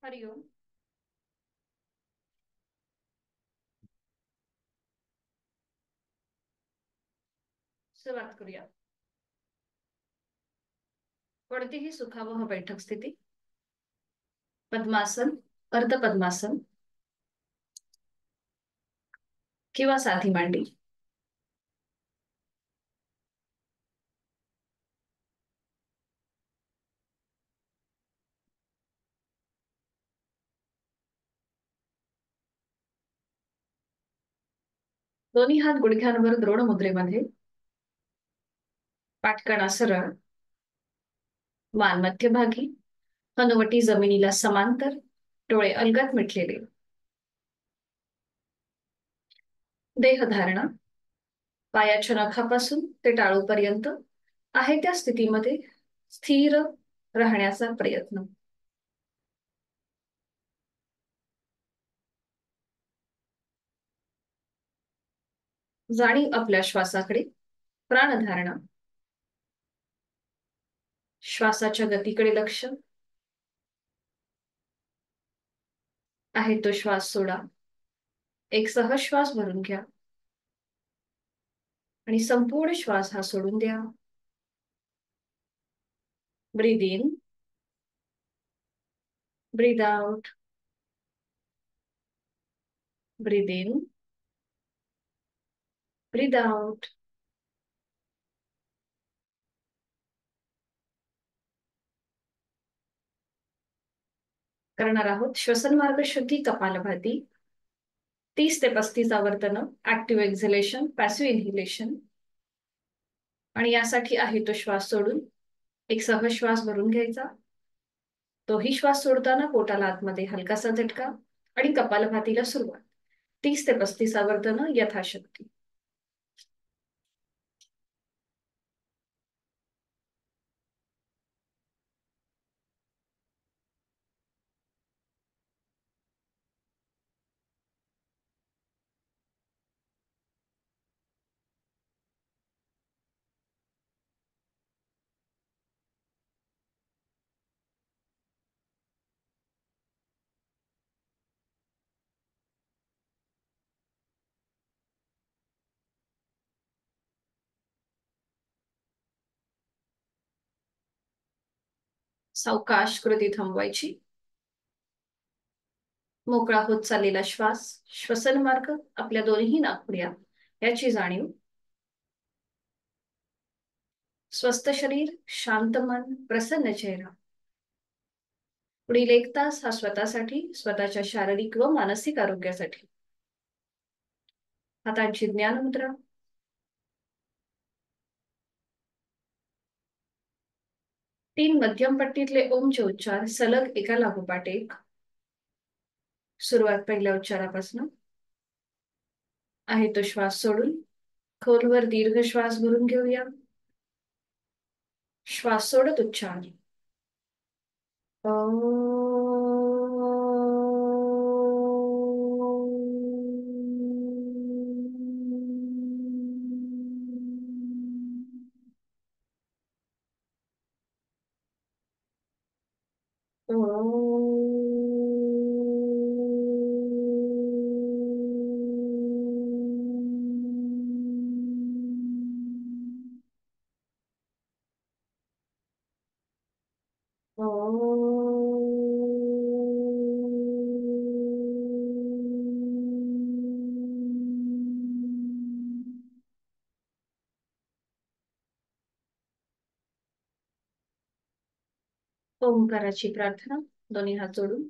हरिओम. सुरुवात करूया. कोणतीही सुखावह बैठक स्थिती. पद्मासन, अर्ध पद्मासन किंवा साधी मांडी. दोन्ही हात गुडघ्यांवर द्रोण मुद्रेमध्ये. पाठकणा सरळ. मान मध्यभागी. हनुवटी जमिनीला समांतर. डोळे अलगद मिटलेले. देहधारणा. पायाच्या नखापासून ते टाळूपर्यंत आहे त्या स्थितीमध्ये स्थिर राहण्याचा प्रयत्न. जाणीव आपल्या श्वासाकडे. प्राणधारणा. श्वासाच्या गतीकडे लक्ष. आहे तो श्वास सोडा. एक सहज श्वास भरून घ्या आणि संपूर्ण श्वास हा सोडून द्या. Breathe in, breathe out. Breathe in, breathe out. करणार आहोत श्वसन मार्ग शुद्धी कपालभाती. 30 ते 35 आवर्तन. Active exhalation, passive inhalation. आणि यासाठी आहे तो श्वास सोडून एक सहज श्वास भरून घ्यायचा. तोही श्वास सोडताना पोटाला आतमध्ये हलकासा झटका आणि कपालभातीला सुरुवात. 30 ते 35 आवर्तन यथाशक्ती. सावकाश कृती थांबवायची. मोकळा होत चाललेला श्वास, श्वसन मार्ग, आपल्या दोन्ही नाकपुड्या याची जाणीव. स्वस्थ शरीर, शांत मन, प्रसन्न चेहरा. पुढील 1 तास हा स्वतःसाठी, स्वतःच्या शारीरिक व मानसिक आरोग्यासाठी. हातांची ज्ञान मुद्रा. 3 मध्यम पट्टीतले ओमचे उच्चार सलग एका लागोपाठ एक. सुरुवात पहिल्या उच्चारापासून. आहे तो श्वास सोडून खोलवर दीर्घ श्वास भरून घेऊया. श्वास सोडत उच्चार. ओंकाराची प्रार्थना. दोन्ही हात जोडून.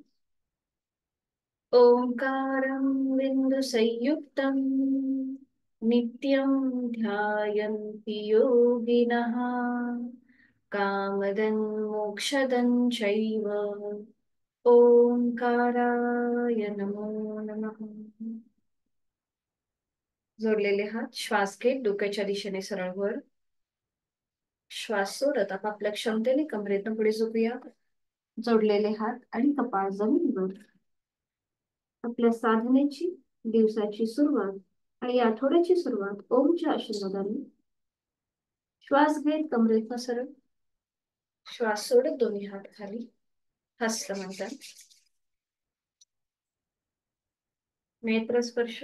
ओंकारं बिंदु संयुक्तं नित्यं ध्यायन्ति योगिनः कामदं मोक्षदं चैव. ओंकाराय नमो नमः. जोडलेले हात श्वास घेत डोक्याच्या दिशेने सरळ वर. श्वास सोडत आपापल्या क्षमतेने कमरेतून पुढे झोपूया. जोडलेले हात आणि कपाळ जमिनीवर. आपल्या साधनेची, दिवसाची सुरुवात आणि आठवड्याची सुरुवात ओमच्या आशीर्वादाने. श्वास घेत कमरेत सरळ. श्वास सोडत दोन्ही हात खाली. हस्त म्हणतात. नेत्र स्पर्श,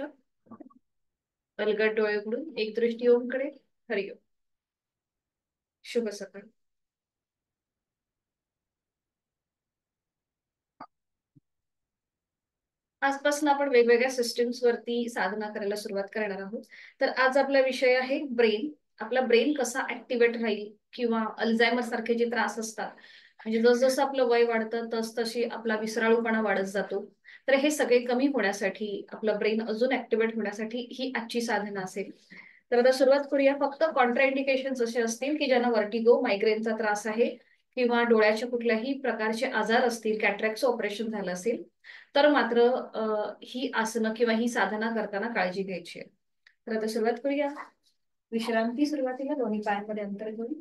अलगद डोळे उघडून एक दृष्टी ओमकडे. हरिओम. शुभ सकाळ. आजपासून आपण वेगवेगळ्या सिस्टीम्स वरती साधना करायला सुरुवात करणार आहोत. तर आज आपला विषय आहे ब्रेन. आपला ब्रेन कसा ऍक्टिव्हेट राहील, किंवा अल्झायमर सारखे जे त्रास असतात, म्हणजे जसजसं आपलं वय वाढतं तस तशी आपला विसराळूपणा वाढत जातो. तर हे सगळे कमी होण्यासाठी, आपलं ब्रेन अजून ऍक्टिव्हेट होण्यासाठी ही आजची साधना असेल. तर आता सुरुवात करूया. फक्त कॉन्ट्राइंडिकेशन असे असतील की ज्यांना वर्टिगो, मायग्रेनचा त्रास आहे, किंवा डोळ्याच्या कुठल्याही प्रकारचे आजार असतील, कॅटरॅक्टचं ऑपरेशन झालं असेल, तर मात्र ही आसनं किंवा ही साधना करताना काळजी घ्यायची आहे. तर आता सुरुवात करूया. विश्रांती. सुरुवातीला दोन्ही पायांमध्ये अंतर घेऊन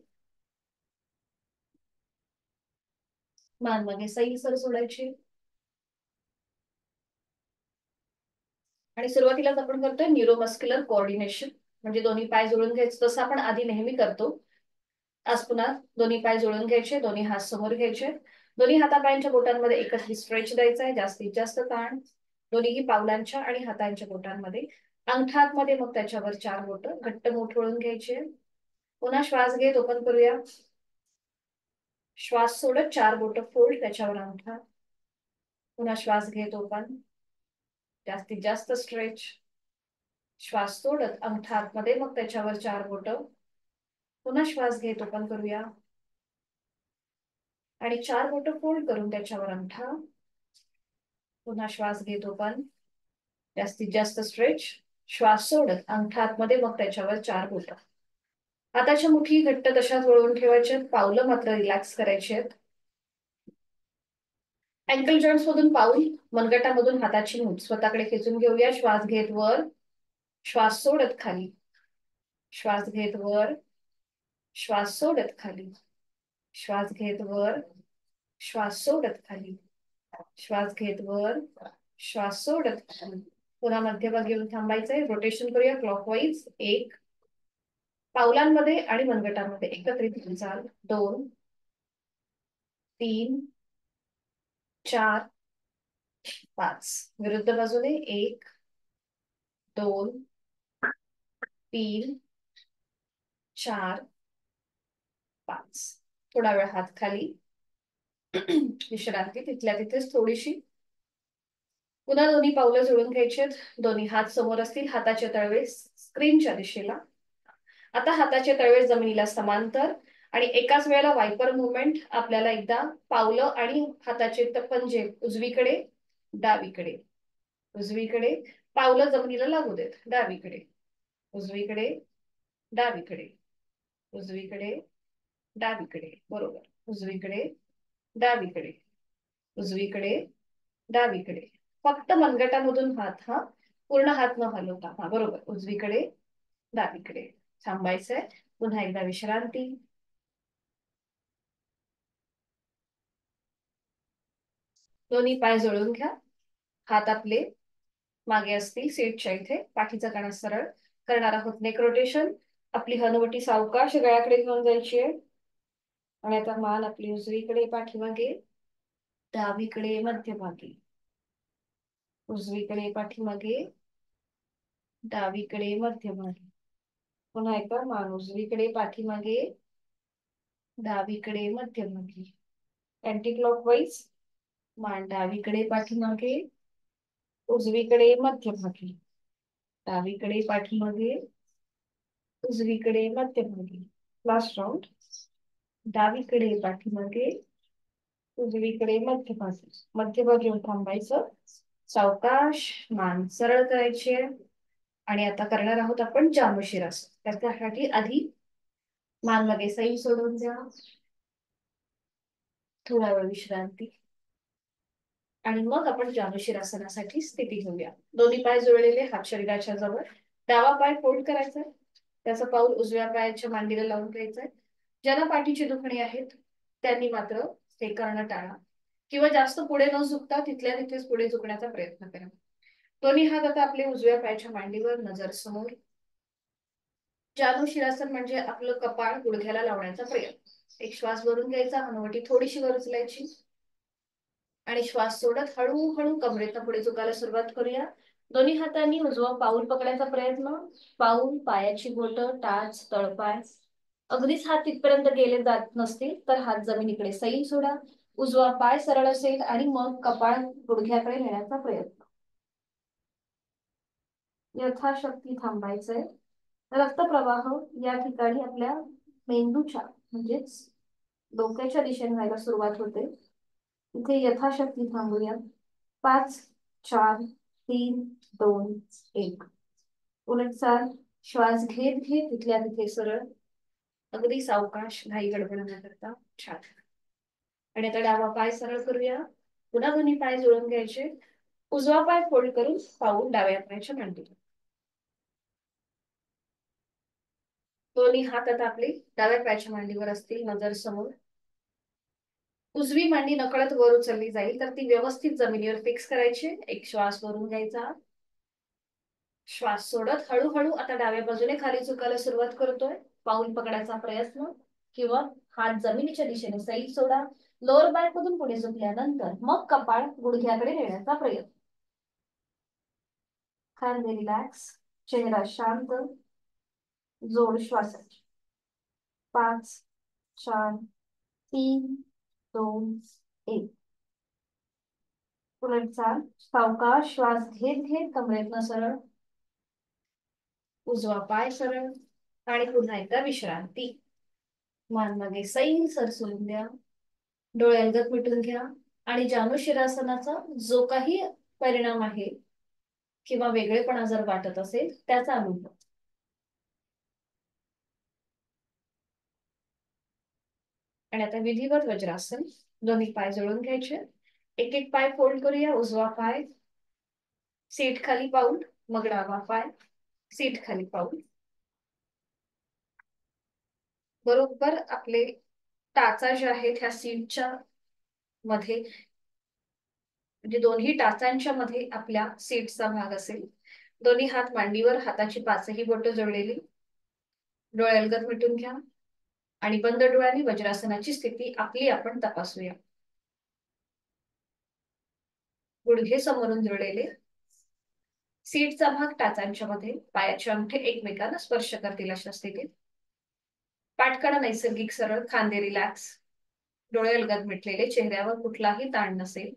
मान मागे सैलसर सोडायची. आणि सुरुवातीलाच आपण करतोय न्यूरोमस्क्युलर कोऑर्डिनेशन, म्हणजे दोन्ही पाय जोडून घ्यायचं जसं आपण आधी नेहमी करतो. आज पुन्हा दोन्ही पाय जोडून घ्यायचे, दोन्ही हात समोर घ्यायचे. दोन्ही हातापायांच्या बोटांमध्ये एकच स्ट्रेच द्यायचा आहे, जास्तीत जास्त ताण दोन्हीही पावलांच्या आणि हातांच्या बोटांमध्ये. अंगठा आतमध्ये, मग त्याच्यावर 4 बोट घट्ट मोठवळून घ्यायचे. पुन्हा श्वास घेत ओपन करूया. श्वास सोडत 4 बोट फोल्ड, त्याच्यावर अंगठा. पुन्हा श्वास घेत ओपन, जास्तीत जास्त स्ट्रेच. श्वास सोडत अंगठा आतमध्ये, मग त्याच्यावर 4 बोट. पुन्हा श्वास घेत ओपन करूया आणि 4 बोट फोल्ड करून त्याच्यावर अंगठा. पुन्हा श्वास घेत ओपन, जास्तीत जास्त स्ट्रेच. श्वास सोडत अंगठा आतमध्ये, मग त्याच्यावर 4 बोट. हाताच्या मुठी घट्ट तशाच वळवून ठेवायच्या, पावलं मात्र रिलॅक्स करायची आहेत. अँकल जॉईंट्स मधून पाऊल, मनगटामधून हाताची मूठ स्वतःकडे खेचून घेऊया. श्वास घेत वर, श्वास सोडत खाली. श्वास घेत वर, श्वास सोडत खाली. श्वास घेत वर, श्वास सोडत खाली. श्वास घेत वर, श्वास सोडत खाली. पुन्हा मध्यभागी येऊन थांबायचंय. रोटेशन करूया क्लॉकवाईज. 1, पावलांमध्ये आणि मनगटामध्ये एकत्रित हालचाल. 2, 3, 4, 5. विरुद्ध बाजूने 1, 2, 3, 4, 5. थोडा वेळ हात खाली. विश्रांती तिथल्या तिथेच थोडीशी. पुन्हा दोन्ही पावलं जोडून घ्यायची. दोन्ही हात समोर असतील, हाताचे तळवे स्क्रीनच्या दिशेला. आता हाताचे तळवे जमिनीला समांतर, आणि एकाच वेळेला वायपर मुवमेंट. आपल्याला एकदा पावलं आणि हाताचे पंजे उजवीकडे, डावीकडे, उजवीकडे. पावलं जमिनीला लागू देत. डावीकडे, उजवीकडे, डावीकडे, उजवीकडे, डावीकडे. बरोबर. उजवीकडे, डावीकडे, उजवीकडे, डावीकडे. फक्त मनगटामधून हात, हा पूर्ण हात न हलवता. हा बरोबर. उजवीकडे, डावीकडे. थांबायचंय. पुन्हा एकदा विश्रांती. दोन्ही पाय जोडून घ्या. हात आपले मागे असतील सीटच्या इथे. पाठीचा कणा सरळ करणार आहोत. Neck rotation. आपली हनुवटी सावकाश गळ्याकडे घेऊन जायची आहे. आणि आता मान आपली उजवीकडे, पाठीमागे, डावीकडे, मध्यभागी, उजवीकडे, पाठीमागे, डावीकडे, मध्यभागी. पुन्हा एकदा मान उजवीकडे, पाठीमागे, डावीकडे, मध्यभागी. Anti clockwise. मान डावीकडे, पाठीमागे, उजवीकडे, मध्यभागी, डावीकडे, पाठीमागे, उजवीकडे, मध्यभागी. Last round. डावीकडे, पाठीमागे, उजवीकडे, मध्यभागी. मध्यभागी येऊन थांबायचं. सावकाश मान सरळ करायची आहे. आणि आता करणार आहोत आपण जामशिरासन. त्याच्यासाठी आधी मान मागे सैल सोडून द्या. थोडा वेळ विश्रांती. आणि मग आपण जानुशिरासनासाठी स्थिती घेऊया. दोन्ही पाय जोडलेले, हात शरीराच्या जवळ. डावा पाय फोल्ड करायचा, त्याचं पाऊल उजव्या पायाच्या मांडीला लावून घ्यायचंय. ज्यांना पाठीची दुखणी आहेत त्यांनी मात्र हे करणं टाळा, किंवा जास्त पुढे न झुकता तिथल्या तिथेच पुढे झुकण्याचा प्रयत्न करा. दोन्ही हात आता आपले उजव्या पायाच्या मांडीवर, नजर समोर. जानुशिरासन म्हणजे आपलं कपाळ गुडघ्याला लावण्याचा प्रयत्न. एक श्वास भरून घ्यायचा, हनुवटी थोडीशी वर उचलायची, आणि श्वास सोडत हळूहळू कमरेतनं पुढे झुकायला सुरुवात करूया. दोन्ही हातांनी उजवा पाऊल पकडायचा प्रयत्न. पाऊल, पायाची बोटं, टाच, तळपाय अगदीच हात तिथपर्यंत गेले जात नसतील तर हात जमिनीकडे सैल सोडा. उजवा पाय सरळ असेल आणि मग कपाळ गुडघ्याकडे नेण्याचा प्रयत्न. यथाशक्ती थांबायचंय. रक्तप्रवाह या ठिकाणी आपल्या मेंदूच्या म्हणजेच डोक्याच्या दिशेने व्हायला सुरुवात होते. इथे यथाशक्ती थांबूया. 5, 4, 3, 2, 1. उलट चाल. श्वास घेत घेत तिथल्या तिथे सरळ, अगदी सावकाश, घाई गडबड न करता. छान. आणि आता डावा पाय सरळ करूया. पुन्हा दोन्ही पाय जुळून घ्यायचे. उजवा पाय फोल्ड करून पाऊल डाव्या पायाच्या मांडीवर. दोन्ही हात आता आपले डाव्या पायाच्या मांडीवर असतील, नजर समोर. उजवी मांडी नकळत वर उचलली जाईल तर ती व्यवस्थित जमिनीवर फिक्स करायची. एक श्वास वरून घ्यायचा. श्वास सोडत हळूहळू आता डाव्या बाजूने खाली झुकायला सुरुवात करतोय. पाऊल पकडायचा प्रयत्न किंवा हात जमिनीच्या दिशेने सैल सोडा. लोअर बॅक मधून पुढे झुकल्यानंतर मग कपाळ गुडघ्याकडे नेण्याचा प्रयत्न. खांदे रिलॅक्स, चेहरा शांत, जोड श्वासाची. 5, 4, 3, 2, 1. उलट चाल. सावकाश श्वास घेत घेत कमरेतनं सरळ. उजवा पाय सरळ आणि पुन्हा एकदा विश्रांती. मान मागे सैल सरसवून द्या. डोळे अलगद मिटून घ्या आणि जानुशिरासनाचा जो काही परिणाम आहे किंवा वेगळेपणा जर वाटत असेल त्याचा अनुभव. आणि आता विधिवत वज्रासन. दोन्ही पाय जोडून घ्यायचे. एक एक पाय फोल्ड करूया. उजवा पाय सीट खाली पाऊल, मग डावा पाय सीट खाली पाऊल. बरोबर आपले टाचा जे आहेत ह्या सीटच्या मध्ये, म्हणजे दोन्ही टाचांच्या मध्ये आपल्या सीटचा भाग असेल. दोन्ही हात मांडीवर, हाताची पाचही बोटं जोडलेली. डोळे अलगद मिटून घ्या आणि बंद डोळ्यांनी वज्रासनाची स्थिती आपली आपण तपासूया. गुडघे समोरून जुळलेले. सीटचा भाग टाचांच्या मध्ये, पायाचे अंगठे एकमेकांना स्पर्श करतील अशा स्थितीत. पाठकणा नैसर्गिक सरळ, खांदे रिलॅक्स, डोळे अलगद मिटलेले, चेहऱ्यावर कुठलाही ताण नसेल.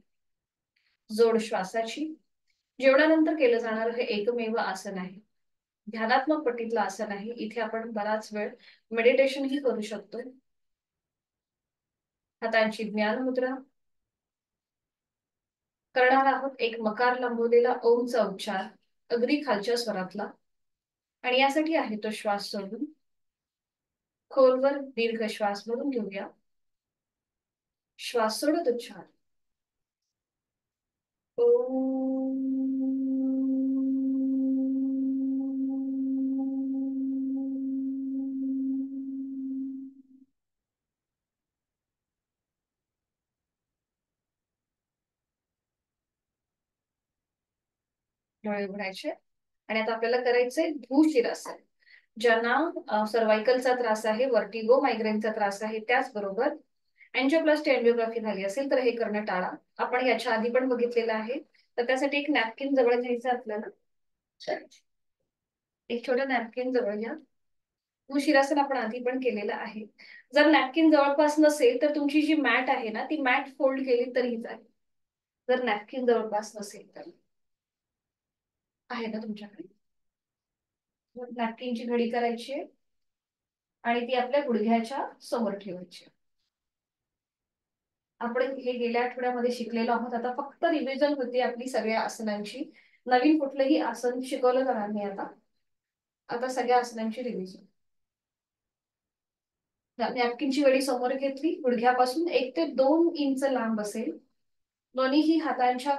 जोड श्वासाची. जेवणानंतर केलं जाणार हे एकमेव आसन आहे. ध्यानात्मक पट्टीतलं आसन आहे. इथे आपण बराच वेळ मेडिटेशन ही करू शकतो. हातांची ज्ञान मुद्रा. करणार आहोत एक मकार लंबवलेला ओमचा उच्चार, अगदी खालच्या स्वरातला. आणि यासाठी आहे तो श्वास सोडून खोलवर दीर्घ श्वास भरून घेऊया. श्वास सोडत उच्चार. डोळे उघडायचे. आणि आता आपल्याला करायचंय भूशिरासन. ज्यांना सर्वायकलचा त्रास आहे, वर्टिगो, मायग्रेनचा त्रास आहे, त्याचबरोबर अँजिओप्लास्टी अँजिओग्राफी झाली असेल तर हे करणं टाळा. आपण याच्या आधी पण बघितलेलं आहे. तर त्यासाठी एक नॅपकिन जवळ घ्यायचं आपल्याला. एक छोटा नॅपकिन जवळ घ्या. भूशिरासन आपण आधी पण केलेलं आहे. जर नॅपकिन जवळपास नसेल तर तुमची जी मॅट आहे ना ती मॅट फोल्ड केली तरीही चालेल. जर नॅपकिन जवळपास नसेल तर. आहे ना तुमच्याकडे? नॅपकिनची घडी करायची आणि ती आपल्या गुडघ्याच्या समोर ठेवायची. आपण हे गेल्या आठवड्यामध्ये शिकलेलो आहोत. आता फक्त रिव्हिजन होती आपली सगळ्या आसनांची. नवीन कुठलंही आसन शिकवलं जाणार नाही आता. आता सगळ्या आसनांची रिव्हिजन. नॅपकिनची घडी समोर घेतली. गुडघ्यापासून 1 ते 2 इंच लांब असेल. दोन्हीही हातांची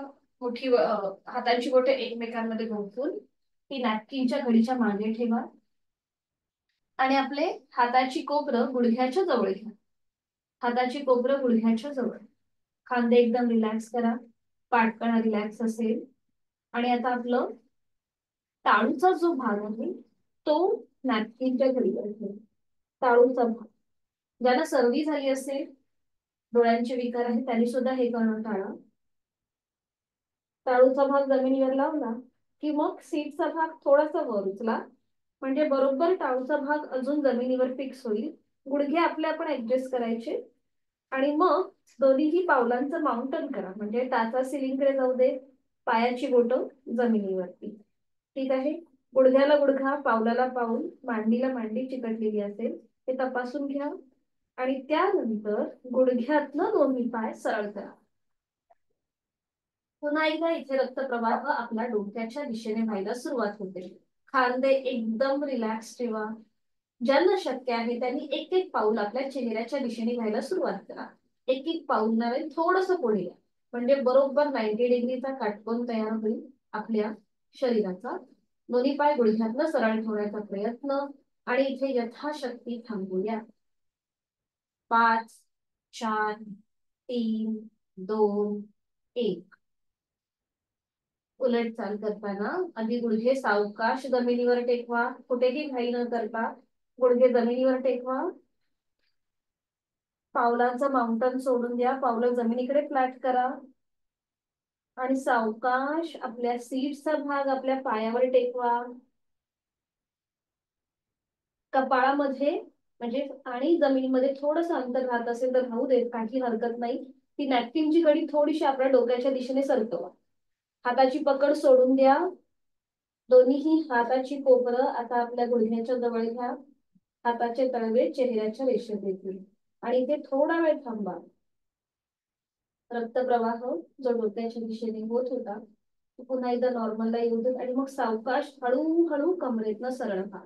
बोटे एकमेकांमध्ये गुंफून ती नॅपकिनच्या घडीच्या मागे ठेवा. आणि आपले हाताची कोपरं गुडघ्याच्या जवळ घ्या. हाताची कोपरं गुडघ्याच्या जवळ. खांदे एकदम रिलॅक्स करा. पाठकणा रिलॅक्स असेल. आणि आता आपलं टाळूचा जो भाग आहे तो नॅपकिनच्या घडीवर ठेवा. टाळूचा भाग. ज्यांना सर्दी झाली असेल, डोळ्यांचे विकार आहेत, त्यांनी सुद्धा हे करणं टाळा. टाळूचा भाग जमिनीवर लावला की मग सीटचा भाग थोडासा वर उचला, म्हणजे बरोबर टाळूचा भाग अजून जमिनीवर फिक्स होईल. गुडघे आपले आपण ऍडजस्ट करायचे आणि मग दोन्हीही पावलांचं माउंटन करा, म्हणजे टाचा सिलिंगकडे जाऊ दे, पायाची बोटं जमिनीवरती. ठीक आहे. गुडघ्याला गुडघा, पावलाला पाऊल, मांडीला मांडी चिकटलेली असेल हे तपासून घ्या आणि त्यानंतर गुडघ्यातनं दोन्ही पाय सरळ करा. पुन्हा एकदा इथे रक्तप्रवाह आपला डोक्याच्या दिशेने व्हायला सुरुवात होते. खांदे एकदम रिलॅक्स ठेवा. ज्यांना शक्य आहे त्यांनी एक एक पाऊल आपल्या चेहऱ्याच्या दिशेने घ्यायला सुरुवात करा. एक एक पाऊल नव्हे, थोडस पुढे या, म्हणजे बरोबर 90 डिग्रीचा काटकोन तयार होईल आपल्या शरीराचा. दोन्ही पाय गुडघ्यातनं सरळ ठेवण्याचा प्रयत्न आणि इथे यथाशक्ती थांबूया. 5, 4, 3, 2, 1. उलट चाल करताना आधी गुडघे सावकाश जमिनीवर टेकवा, कुठेही घाई न करता गुडघे जमिनीवर टेकवा. पावलांचं माउंटन सोडून द्या, पावलं जमिनीकडे फ्लॅट करा आणि सावकाश आपल्या सीटचा भाग आपल्या पायावर टेकवा. कपाळामध्ये म्हणजे आणि जमिनीमध्ये थोडस अंतर राहत असेल तर राहू देत, काही हरकत नाही. ती नॅपकिनची कडी थोडीशी आपल्या डोक्याच्या दिशेने सरकवा. हाताची पकड सोडून द्या. दोन्हीही हाताची कोपरं आता आपल्या गुडघ्याच्या जवळ घ्या. हाताचे तळवे चेहऱ्याच्या रेषेत येतील आणि इथे थोडा वेळ थांबा. रक्तप्रवाह जो डोक्याच्या दिशेने होत होता तो पुन्हा एकदा नॉर्मलला येऊ देत आणि मग सावकाश हळूहळू कमरेतनं सरळ व्हा.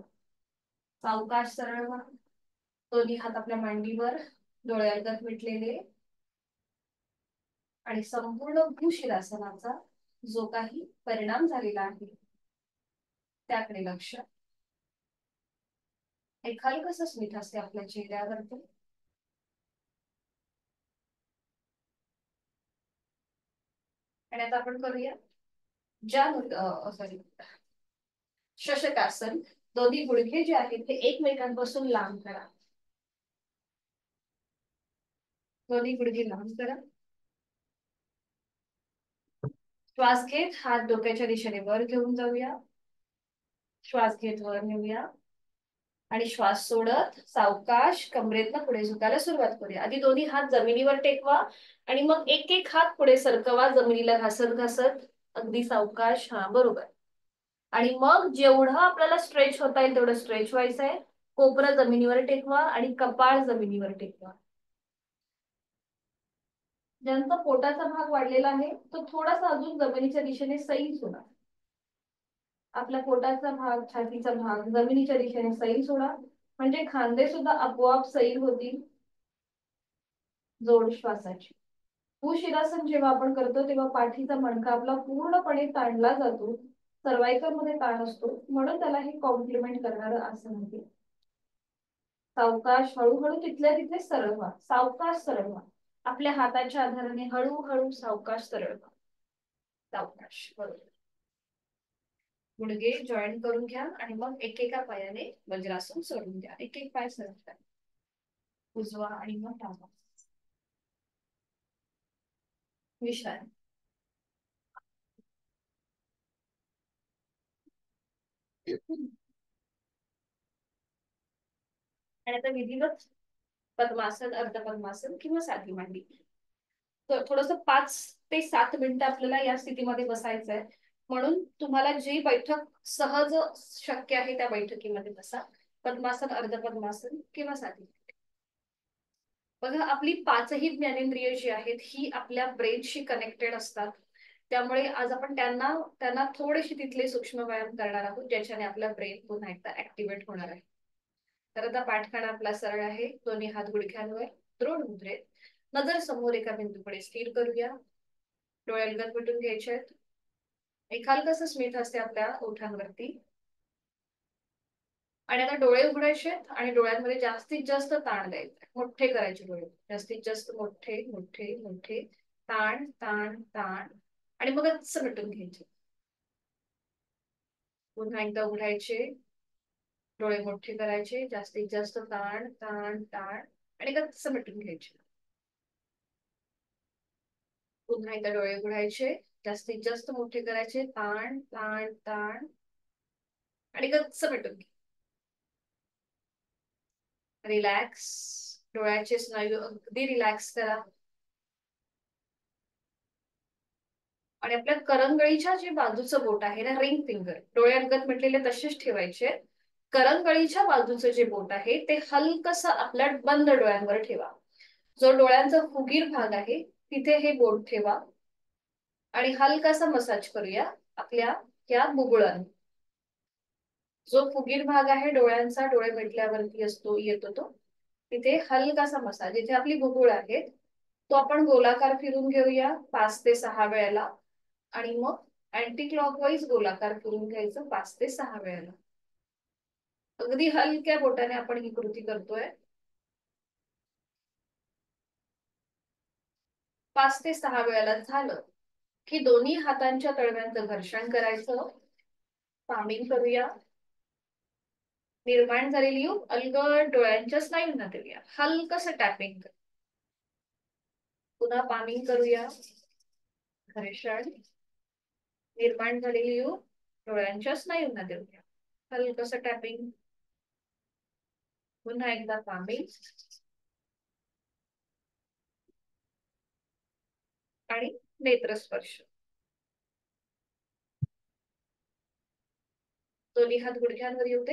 सावकाश सरळ व्हा. दोन्ही हात आपल्या मांडीवर, डोळे अलगद मिटलेले आणि संपूर्ण भूशिरासनाचा जो काही परिणाम झालेला आहे त्याकडे लक्ष. एक हलकसं स्मित असते आपल्या चेहऱ्यावरती. आणि आता आपण करूया सॉरी शशकासन. दोन्ही गुडघे जे आहेत ते एकमेकांपासून लांब करा. दोन्ही गुडघे लांब करा. श्वास घेत हात डोक्याच्या दिशेने वर घेऊन जाऊया. श्वास घेत वर नेऊया आणि श्वास सोडत सावकाश कमरेतनं पुढे झुकायला सुरुवात करूया. आधी दोन्ही हात जमिनीवर टेकवा आणि मग एक एक हात पुढे सरकवा, जमिनीला घासत घासत. अगदी सावकाश. हा, बरोबर. आणि मग जेवढं आपल्याला स्ट्रेच होता येईल तेवढं स्ट्रेच व्हायचंय. कोपरा जमिनीवर टेकवा आणि कपाळ जमिनीवर टेकवा. ज्यांचा पोटाचा भाग वाढलेला आहे तो थोडासा अजून जमिनीच्या दिशेने सैल सोडा. आपल्या पोटाचा भाग, छातीचा भाग जमिनीच्या दिशेने सैल सोडा, म्हणजे खांदे सुद्धा आपोआप सैल होतील जोड श्वासाची. भूशिरासन जेव्हा आपण करतो तेव्हा पाठीचा मणका आपला पूर्णपणे ताणला जातो. सर्वायकल मध्ये ताण असतो, म्हणून त्याला हे कॉम्प्लिमेंट करणारं आसन आहे. सावकाश हळूहळू तिथल्या तिथे सरळ व्हा. सावकाश सरळ व्हा. आपल्या हाताच्या आधाराने हळूहळू सावकाश सरळ व्हा. सावकाश. बरोबर. गुडघे जॉईन करून घ्या आणि मग एकेका पायाने वज्रासन सोडून द्या. एक एक पाय सरळ करा. उजवा आणि मग डावा. विश्रांती. आणि आता विधिवत पद्मासन, अर्ध पद्मासन किंवा साधी मांडी. थोडस 5 ते 7 मिनिटं आपल्याला या स्थितीमध्ये बसायचंय. म्हणून तुम्हाला जी बैठक सहज शक्य आहे त्या बैठकीमध्ये बसा. पद्मासन, अर्ध पद्मासन किंवा साधी. बघा, आपली 5ही ज्ञानेंद्रिय जी आहेत ही आपल्या ब्रेनशी कनेक्टेड असतात. त्यामुळे आज आपण त्यांना त्यांना थोडेसे तिथले सूक्ष्म व्यायाम करणार आहोत ज्याच्याने आपला ब्रेन पुन्हा एकदा ऍक्टिव्हेट होणार आहे. तर आता पाठखाना आपला सरळ आहे. दोन्ही हात गुडघ्यांवर, द्रोण मुद्रेत. नजर समोर एका बिंदूकडे स्थिर करूया. डोळे अलगद मिटून घ्यायचे आहेत. एक हलकसं स्मित असते आपल्या ओठांवरती. आणि आता डोळे उघडायचे आणि डोळ्यांमध्ये जास्तीत जास्त ताण द्यायचा. मोठे करायचे डोळे, जास्तीत जास्त मोठे मोठे मोठे. ताण ताण ताण आणि मग मिटून घ्यायचे. पुन्हा एकदा उघडायचे, डोळे मोठे करायचे, जास्तीत जास्त ताण ताण ताण आणि मिटून घ्यायचे. पुन्हा एकदा डोळे उघडायचे, जास्तीत जास्त मोठे करायचे, ताण ताण ताण, आणि गच्च पेटून घे. रिलॅक्स. डोळ्याचे स्नायू अगदी रिलॅक्स करा. आणि आपल्या करंगळीच्या जे बाजूचं बोट आहे ना, रिंग फिंगर, डोळ्यांगत म्हटलेले तसेच ठेवायचे. करंगळीच्या बाजूचं जे बोट आहे ते हलकस आपल्या बंद डोळ्यांवर ठेवा. जो डोळ्यांचा फुगीर भाग आहे तिथे हे बोट ठेवा आणि हलकासा मसाज करूया आपल्या या बुबुळांना. जो फुगीर भाग आहे डोळ्यांचा, डोळे मिटल्यावरती असतो येतो तो, तिथे हलकासा मसाज, जिथे आपली बुबुळ आहे तो आपण गोलाकार फिरून घेऊया 5 ते 6 वेळेला. आणि मग अँटी क्लॉकवाईज गोलाकार फिरून घ्यायचं 5 ते 6 वेळेला. अगदी हलक्या बोटाने आपण ही कृती करतोय. 5 ते 6 वेळेला झालं की दोन्ही हातांच्या तळव्यांचं घर्षण करायचं. पामिंग करूया. निर्माण झालेली अलगद डोळ्यांच्या स्नायूंना देऊया हलकस टॅपिंग. पुन्हा पामिंग करूया. घर्षण. निर्माण झालेली डोळ्यांच्या स्नायूंना देऊया हलकस टॅपिंग. पुन्हा एकदा पामिंग आणि नेत्रस्पर्श. दोन्ही हात गुडघ्यांवर येऊ दे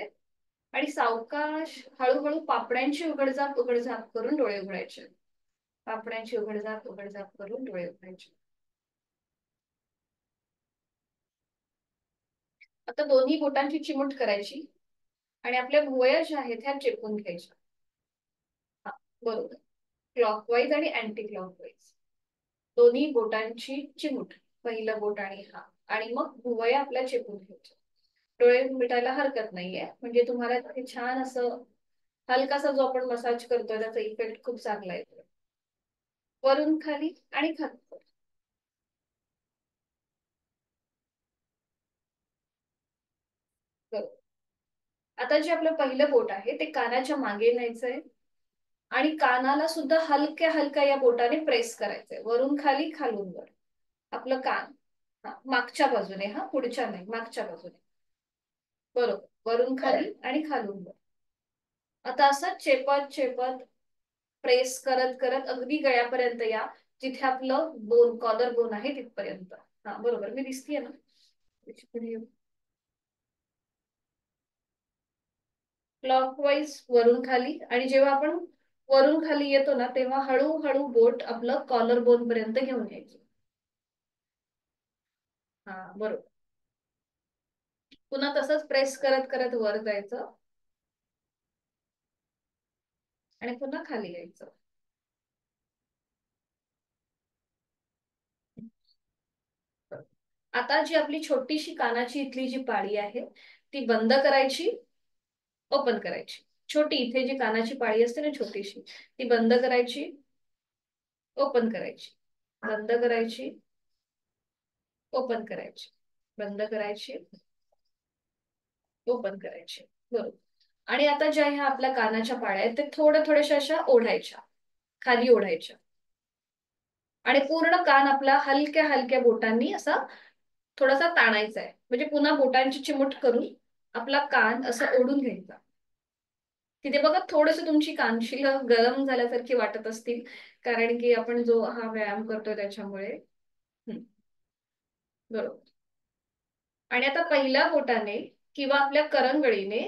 आणि सावकाश हळूहळू पापड्यांची उघडझाप करून डोळे उघडायचे. पापड्यांची उघडझाप करून डोळे उघडायचे. आता दोन्ही बोटांची चिमूट करायची आणि आपल्या भुवया ज्या आहेत ह्या चेपून घ्यायच्या. हा, बरोबर. क्लॉकवाईज आणि अँटी क्लॉकवाईज दोन्ही बोटांची चिमूट, पहिलं बोट आणि हा, आणि मग भुवया आपल्या चेपून घ्यायच्या. डोळे मिटायला हरकत नाहीये, म्हणजे तुम्हाला छान असं हलकासा जो आपण मसाज करतोय त्याचा इफेक्ट खूप चांगला येतो. वरून खाली आणि खाली. आता जे आपलं पहिलं बोट आहे ते कानाच्या मागे न्यायचंय आणि कानाला सुद्धा हलक्या हलक्या या बोटाने प्रेस करायचंय, वरून खाली खालून वर. आपलं कान मागच्या बाजूने, हा पुढच्या नाही, मागच्या बाजूने. बरोबर. वरून खाली आणि खालून वर. आता असं चेपत चेपत प्रेस करत करत अगदी गळ्यापर्यंत या, जिथे आपलं बोन, कॉलर बोन आहे तिथपर्यंत. हा बरोबर, मी दिसतीये ना. क्लॉकवाईज वरून खाली, आणि जेव्हा आपण वरून खाली येतो ना तेव्हा हळूहळू बोट आपलं कॉलर बोन पर्यंत घेऊन यायचं. हा बरोबर. पुन्हा तसंच प्रेस करत करत वर जायचं आणि पुन्हा खाली यायचं. आता जी आपली छोटीशी कानाची इथली जी पाळी आहे ती बंद करायची, ओपन करायची. छोटी इथे जी कानाची पाळी असते ना छोटीशी, ती बंद करायची, ओपन करायची, बंद करायची, ओपन करायची, बंद करायची, ओपन करायची. बरोबर. आणि आता ज्या ह्या आपल्या कानाच्या पाळ्या आहेत ते थोड्याशा अशा ओढायच्या, खाली ओढायच्या, आणि पूर्ण कान आपला हलक्या हलक्या बोटांनी असा थोडासा ताणायचा आहे. म्हणजे पुन्हा बोटांची चिमूट करून आपला कान असं ओढून घ्यायचा. तिथे बघा थोडस तुमची कानशिल गरम झाल्यासारखी वाटत असतील, कारण की आपण जो हा व्यायाम करतोय त्याच्यामुळे. बरोबर. आणि आता पहिल्या बोटाने किंवा आपल्या करंगळीने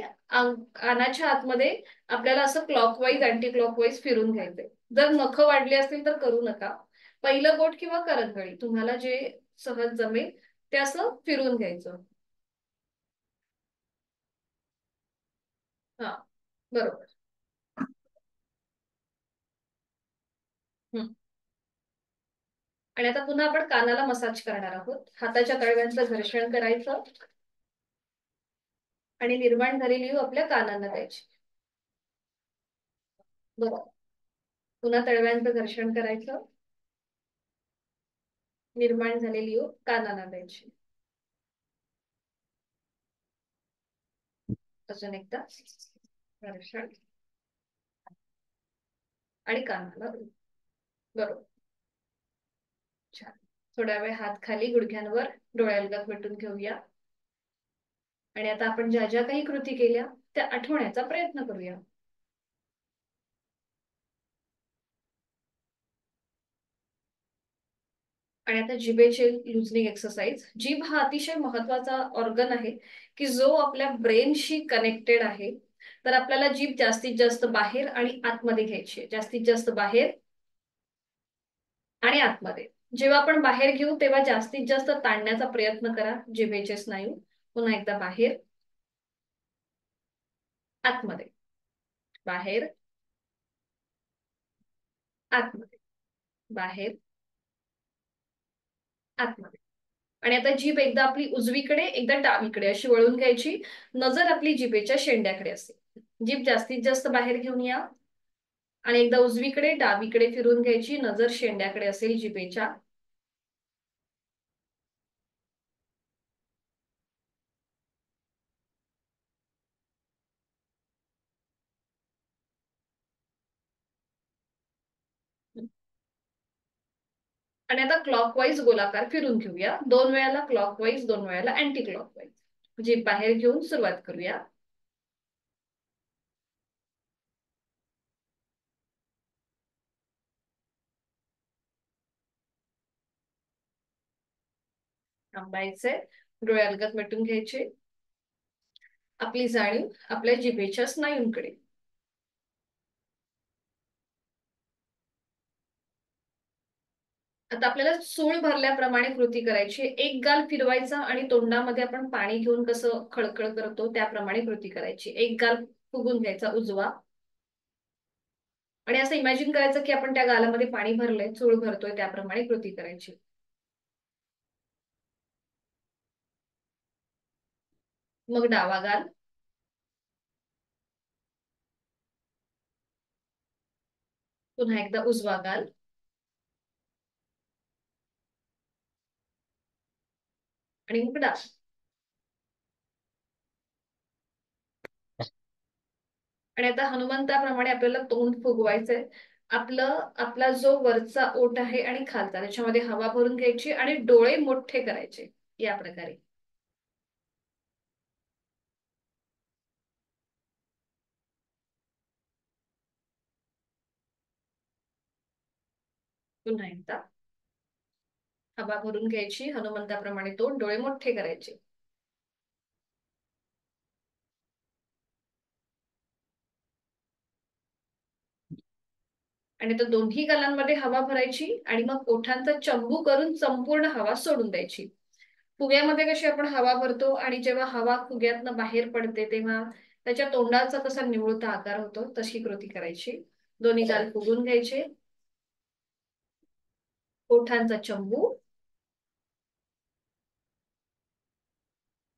कानाच्या आतमध्ये आपल्याला असं क्लॉकवाईज अँटी क्लॉकवाईज फिरून घ्यायचंय. जर नख वाढली असतील तर करू नका. पहिलं बोट किंवा करंगळी तुम्हाला जे सहज जमेल ते असं फिरून घ्यायचं. हा बरोबर. हम्म. आणि आता पुन्हा आपण कानाला मसाज करणार आहोत. हाताच्या तळव्यांचं घर्षण करायचं आणि निर्माण झालेली आपल्या कानांना द्यायची. बरोबर. पुन्हा तळव्यांचं घर्षण करायचं, निर्माण झालेली कानांना द्यायची. अजून एकदा घर्षण आणि कानाला. बरोबर. छान. थोडा वेळ हात खाली गुडघ्यांवर, डोळ्यालगत मिटून घेऊया. आणि आता आपण ज्या ज्या काही कृती केल्या त्या आठवण्याचा प्रयत्न करूया. आणि आता जिभेचे लुजनिंग एक्सरसाइज. जीभ हा अतिशय महत्वाचा ऑर्गन आहे की जो आपल्या ब्रेनशी कनेक्टेड आहे. तर आपल्याला जीभ जास्तीत जास्त बाहेर आणि आतमध्ये घ्यायची आहे. जास्तीत जास्त बाहेर आणि आतमध्ये. जेव्हा आपण बाहेर घेऊ तेव्हा जास्तीत जास्त ताणण्याचा प्रयत्न करा जिभेचे स्नायू. पुन्हा एकदा बाहेर, आतमध्ये, बाहेर, आतमध्ये, बाहेर, आतमध्ये. आणि आता जीभ एकदा आपली उजवीकडे एकदा डावीकडे अशी वळून घ्यायची. नजर आपली जिभेच्या शेंड्याकडे असेल. जीभ जास्तीत जास्त बाहेर घेऊन या आणि एकदा उजवीकडे डावीकडे फिरून घ्यायची. नजर शेंड्याकडे असेल जिभेच्या. आणि आता क्लॉकवाईज गोलाकार फिरून घेऊया. 2 वेळाला क्लॉकवाईज, 2 वेळाला अँटी क्लॉकवाईज. जीभ बाहेर घेऊन सुरुवात करूया. थांबायचे, डोळे अलगद मिटून घ्यायचे. आपली जाणीव आपल्या जिभेच्या स्नायूंकडे. आता आपल्याला सूळ भरल्याप्रमाणे कृती करायची. एक गाल फिरवायचा आणि तोंडामध्ये आपण पाणी घेऊन कसं खळखळ करतो त्याप्रमाणे कृती करायची. एक गाल फुगून घ्यायचा उजवा आणि असं इमॅजिन करायचं की आपण त्या गालामध्ये पाणी भरलंय, चूळ भरतोय, त्याप्रमाणे कृती करायची. मग डावा गाल, पुन्हा एकदा उजवा गाल आणि मग डावा. आणि आता हनुमंताप्रमाणे आपल्याला तोंड फुगवायचंय. आपला जो वरचा ओठ आहे आणि खालचा त्याच्यामध्ये हवा भरून घ्यायची आणि डोळे मोठे करायचे या प्रकारे. पुन्हा एकदा हवा भरून घ्यायची, हनुमंताप्रमाणे तोंड, डोळे मोठे करायचे. आणि तर दोन्ही गालांमध्ये हवा भरायची आणि मग ओठांचा चंबू करून संपूर्ण हवा सोडून द्यायची. फुग्यामध्ये कशी आपण हवा भरतो आणि जेव्हा हवा फुग्यातनं बाहेर पडते तेव्हा त्याच्या तोंडाचा कसा निवळता आकार होतो, तशी कृती करायची. दोन्ही गाल फुगून घ्यायचे, ओठांचा चंबू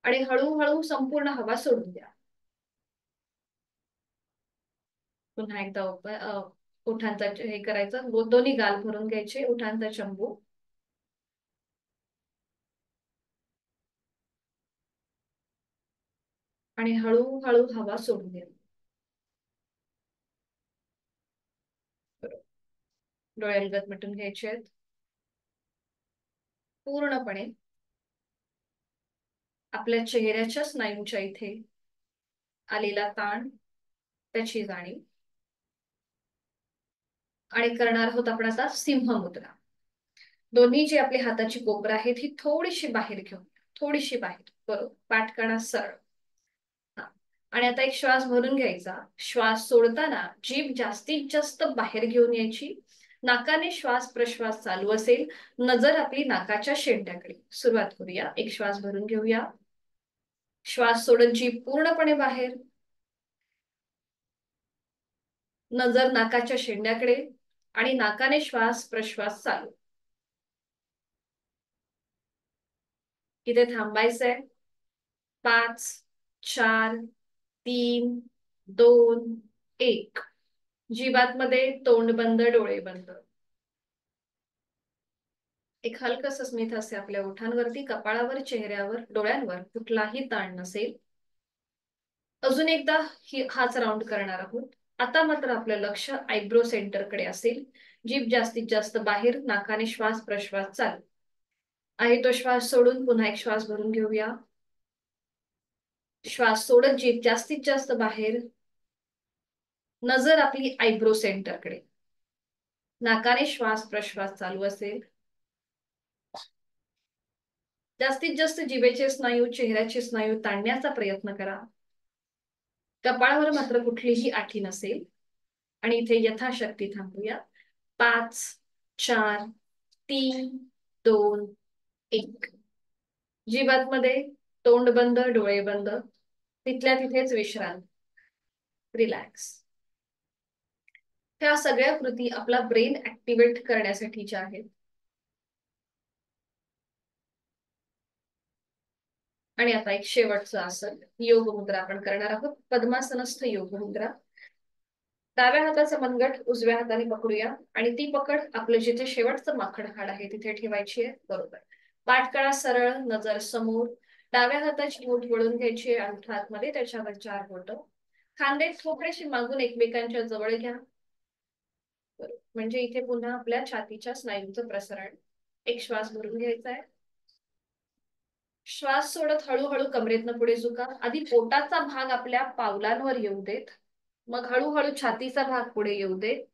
आणि हळूहळू संपूर्ण हवा सोडून द्या. पुन्हा एकदा ओठांचा हे करायचं, दोन्ही गाल भरून घ्यायचे, ओठांचा चंबू आणि हळूहळू हवा सोडून द्या. डोळे अलगद मिटून घ्यायचे आहेत. पूर्णपणे आपल्या चेहऱ्याच्या स्नायूंच्या इथे आलेला ताण, त्याची जाणीव. आणि करणार आहोत आपण आता सिंह मुद्रा. दोन्ही जी आपली हाताची कोपरं आहेत ही थोडीशी बाहेर घेऊन, थोडीशी बाहेर, बरोबर, पाठकणा सरळ. हा. आणि आता एक श्वास भरून घ्यायचा. श्वास सोडताना जीभ जास्तीत जास्त बाहेर घेऊन यायची. नाकाने श्वास प्रश्वास चालू असेल. नजर आपली नाकाच्या शेंड्याकडे. सुरुवात करूया. एक श्वास भरून घेऊया. श्वास सोडून जीभ पूर्णपणे बाहेर. नजर नाकाच्या शेंड्याकडे आणि नाकाने श्वास प्रश्वास चालू. इथे थांबायचंय. 5, 4, 3, 2, 1. जीवातमध्ये तोंड बंद, डोळे बंद. एक हलकस स्मित हास्य आपल्या ओठांवरती, कपाळावर, चेहऱ्यावर, डोळ्यांवर कुठलाही ताण नसेल. अजून एकदा हाच राऊंड करणार आहोत. आता मात्र आपलं लक्ष आयब्रो सेंटरकडे असेल. जीभ जास्तीत जास्त बाहेर, नाकाने श्वास प्रश्वास चालू. आहे तो श्वास सोडून पुन्हा एक श्वास भरून घेऊया. श्वास सोडत जास्तीत जास्त बाहेर. नजर आपली आयब्रो सेंटरकडे. नाकाने श्वास प्रश्वास चालू असेल. जास्तीत जास्त जिभेचे स्नायू, चेहऱ्याचे स्नायू ताणण्याचा प्रयत्न करा. कपाळावर मात्र कुठलीही आठी नसेल. आणि इथे यथाशक्ती थांबूया. 5, 4, 3, 2, 1. जीवातमध्ये तोंड बंद, डोळे बंद. तिथल्या तिथेच विश्रांत. रिलॅक्स. ह्या सगळ्या कृती आपला ब्रेन ऍक्टिव्हेट करण्यासाठीच्या आहेत. आणि आता एक शेवटचं आसन योग मुद्रा आपण करणार आहोत. पद्मासनस्थ योग मुद्रा. डाव्या हाताचा मनगट उजव्या हाताने पकडूया आणि ती पकड आपलं जिथे शेवटचं माकड हाड आहे तिथे ठेवायची आहे. बरोबर. पाठकळा सरळ, नजर समोर. डाव्या हाताची मूठ वळून घ्यायची, अंगठा आतमध्ये, त्याच्यावर 4 बोट. खांदे थोडेसे मागून एकमेकांच्या जवळ घ्या. म्हणजे इथे पुन्हा आपल्या छातीच्या स्नायूंचं प्रसरण. एक श्वास भरून घ्यायचा आहे. श्वास सोडत हळूहळू कमरेतनं पुढे झुका. आधी पोटाचा भाग आपल्या पावलांवर येऊ देत. मग हळूहळू छातीचा भाग पुढे येऊ देत.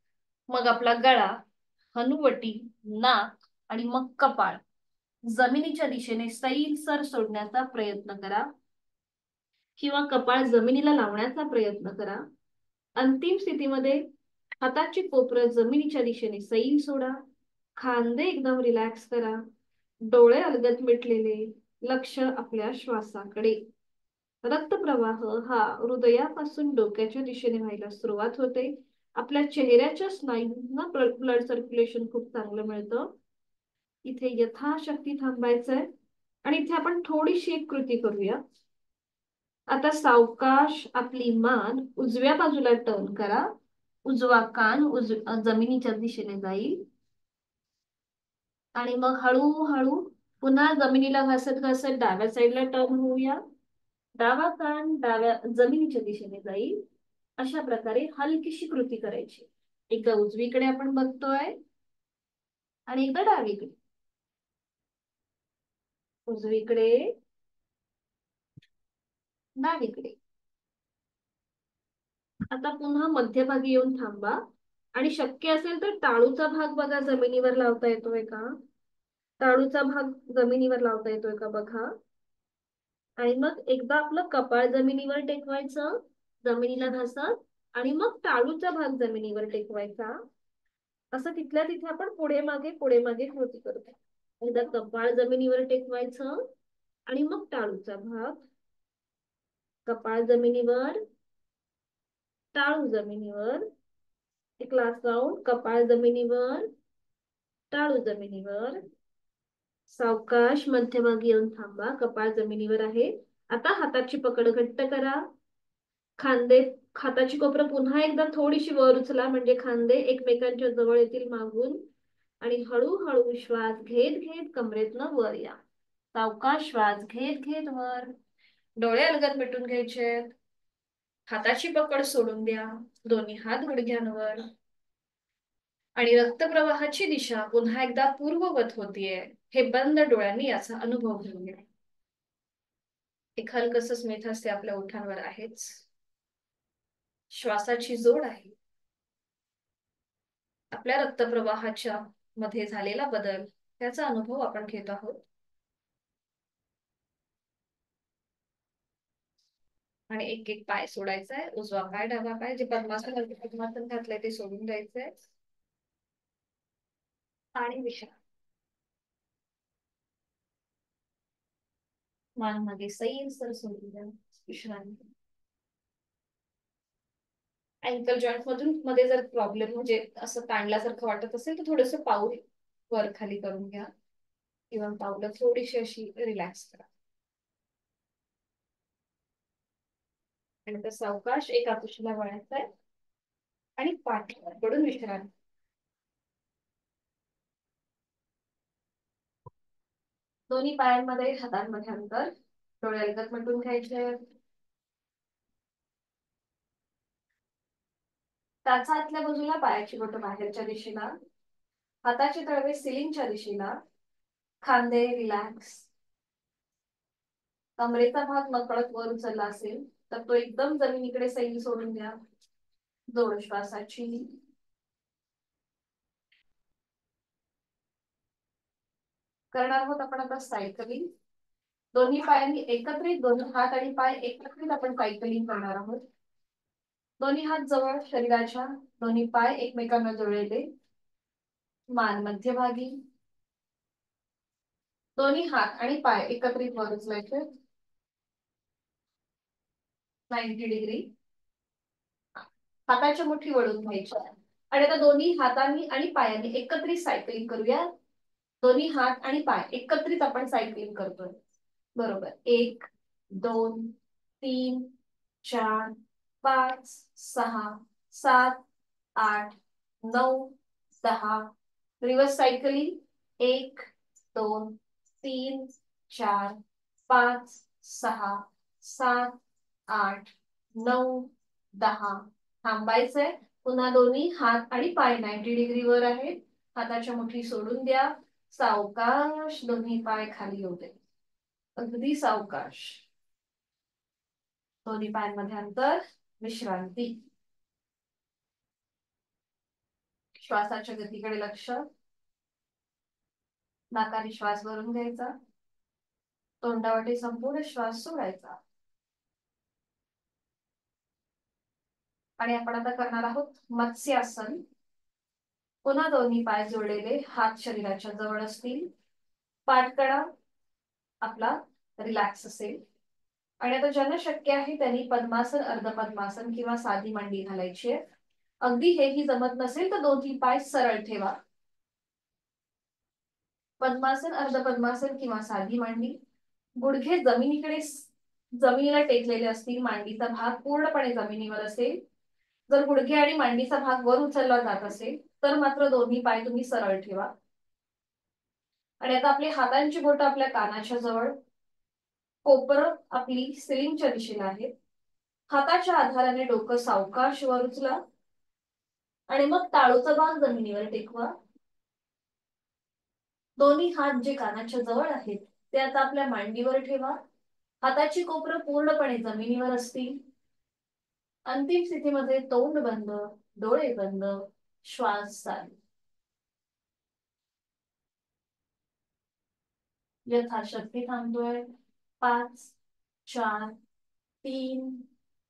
मग आपला गळा, हनुवटी, नाक आणि मग कपाळ जमिनीच्या दिशेने सैलसर सोडण्याचा प्रयत्न करा. किंवा कपाळ जमिनीला लावण्याचा प्रयत्न करा. अंतिम स्थितीमध्ये हाताची कोपरं जमिनीच्या दिशेने सैल सोडा. खांदे एकदम रिलॅक्स करा. डोळे अलगद मिटलेले. लक्ष आपल्या श्वासाकडे. रक्तप्रवाह हा हृदयापासून डोक्याच्या दिशेने व्हायला सुरुवात होते. आपल्या चेहऱ्याच्या स्नायूंना ब्लड सर्क्युलेशन खूप चांगलं मिळतं. इथे यथाशक्ती थांबायचंय. आणि इथे आपण थोडीशी एक कृती करूया. आता सावकाश आपली मान उजव्या बाजूला टर्न करा. उजवा कान जमिनीच्या दिशेने जाईल. आणि मग हळूहळू पुन्हा जमिनीला घासत घासत डाव्या साईडला टर्न होऊया. डावा कान डाव्या जमिनीच्या दिशेने जाईल. अशा प्रकारे हलकीशी कृती करायची. एकदा उजवीकडे आपण बघतोय आणि एकदा डावीकडे. उजवीकडे, डावीकडे. आता पुन्हा मध्यभागी येऊन थांबा. आणि शक्य असेल तर टाळूचा भाग बघा जमिनीवर लावता येतोय का. टाळूचा भाग जमिनीवर लावता येतोय का बघा. आणि मग एकदा आपलं कपाळ जमिनीवर टेकवायचं, जमिनीला घासत. आणि मग टाळूचा भाग जमिनीवर टेकवायचा. असं तिथल्या तिथे आपण पुढे मागे कृती करतो. एकदा कपाळ जमिनीवर टेकवायचं आणि मग टाळूचा भाग. कपाळ जमिनीवर, टाळू जमिनीवर. एक लास्ट राऊंड. कपाळ जमिनीवर, टाळू जमिनीवर. सावकाश मध्यभागी येऊन थांबा. कपाळ जमिनीवर आहे. आता हाताची पकड घट्ट करा. खांदे, हाताची कोपरं पुन्हा एकदा थोडीशी वर उचला म्हणजे खांदे एकमेकांच्या जवळ येतील मागून. आणि हळूहळू श्वास घेत घेत कमरेतनं वर या. सावकाश श्वास घेत घेत वर. डोळे अलगद मिटून घ्यायचे. हाताची पकड सोडून द्या. दोन्ही हात गुडघ्यांवर. आणि रक्तप्रवाहाची दिशा पुन्हा एकदा पूर्ववत होतीये हे बंद डोळ्यांनी याचा अनुभव घेऊन घ्या. एक हलकस स्मित हास्य आपल्या ओठांवर आहेच. श्वासाची जोड आहे. आपल्या रक्तप्रवाहाच्या मध्ये झालेला बदल त्याचा अनुभव आपण घेत आहोत. आणि एक एक पाय सोडायचा आहे. उजवा पाय, डावा पाय. जे पद्मासन घातलंय ते सोडून द्यायचंय. आणि विश्रांती. मान मागे सैल सर सोडून द्या. विश्रांती. अँकल जॉईंट मधून मध्ये जर प्रॉब्लेम म्हणजे असं ताणल्यासारखं वाटत असेल तर थोडस पाऊल वर खाली करून घ्या. किंवा पावलं थोडीशी अशी रिलॅक्स करा. आणि तर सावकाश एका कुशीला वळायचं आहे. आणि पाठ पडून विश्रांती. दोन्ही पायांमध्ये हातांमध्ये अंतर. डोळे अलगद मिटून घ्यायचे. टाचा आतल्या बाजूला, पायाची बोटं बाहेरच्या दिशेला. हाताची तळवे सिलिंगच्या दिशेला. खांदे रिलॅक्स. कमरेचा भाग नकळत वर उचलला असेल तर तो एकदम जमिनीकडे सैली सोडून द्या. जोड श्वासाची. करणार आहोत आपण आता सायकलिंग. दोन्ही पायांनी एकत्रित, दोन्ही हात आणि पाय एकत्रित आपण सायकलिंग करणार आहोत. दोन्ही हात जवळ शरीराच्या, दोन्ही पाय एकमेकांना जुळलेले, मान मध्यभागी. दोन्ही हात आणि पाय एकत्रित वर उचलायचे 90 डिग्री. हाताच्या मुठी वळून घ्यायच्या आणि आता दोन्ही हातांनी आणि पायांनी एकत्रित सायकलिंग करूया. दोन्ही हात आणि पाय एकत्रित आपण सायकलिंग करतोय. बरोबर. 1 2 3 4 5 6 7 8 9 10. Reverse cycling. 1 2 3 4 5 6 7 8 9 10. थांबायचंय. पुन्हा दोन्ही हात आणि पाय 90 डिग्री वर आहेत. हाताच्या मुठी सोडून द्या. सावकाश दोन्ही पाय खाली येऊ दे. अगदी सावकाश. दोन्ही पायांमध्ये अंतर. विश्रांती. श्वासाच्या गतीकडे लक्ष. नाकाने श्वास भरून घ्यायचा. तोंडावाटे संपूर्ण श्वास सोडायचा. आणि आपण आता करणार आहोत मत्स्यासन. पुन्हा दोन्ही पाय जोडलेले, हात शरीराच्या जवळ असतील, पाठकडा आपला रिलॅक्स असेल. आणि आता ज्यांना शक्य आहे त्यांनी पद्मासन, अर्ध पद्मासन किंवा साधी मांडी घालायची आहे. अगदी हेही जमत नसेल तर दोन्ही पाय सरळ ठेवा. पद्मासन, अर्ध पद्मासन किंवा साधी मांडी. गुडघे जमिनीला टेकलेले असतील, मांडीचा भाग पूर्णपणे जमिनीवर असेल. जर गुडघे आणि मांडीचा भाग वर उचलला जात असेल तर मात्र दोन्ही पाय तुम्ही सरळ ठेवा. आणि आता आपली हातांची बोटं आपल्या कानाच्या जवळ, कोपरं आपली सिलिंगच्या दिशेला आहे. हाताच्या आधाराने डोकं सावकाश वर उचला आणि मग टाळूचा भाग जमिनीवर टेकवा. दोन्ही हात जे कानाच्या जवळ आहेत ते आता आपल्या मांडीवर ठेवा. हाताची कोपरं पूर्णपणे जमिनीवर असतील. अंतिम स्थितीमध्ये तोंड बंद, डोळे बंद, श्वास चालू. यथाशक्ती थांबतोय. 5 4 3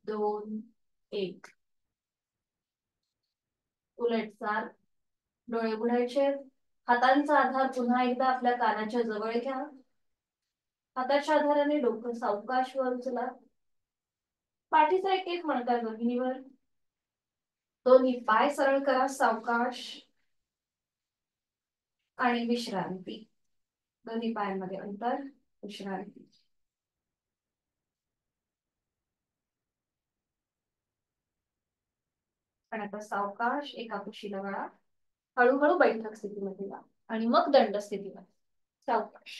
2 1. उलटचाल. डोळे उघडायचे. हातांचा आधार पुन्हा एकदा आपल्या कानाच्या जवळ घ्या. हाताच्या आधाराने डोकं सावकाश वर उचला. पाठीचा एक एक मणका जमिनीवर. दोन्ही पाय सरळ करा सावकाश. आणि विश्रांती. दोन्ही पायांमध्ये अंतर. विश्रांती. आणि आता सावकाश एका कुशीला वळा. हळूहळू बैठक स्थितीमध्ये या आणि मग दंड स्थितीमध्ये. सावकाश.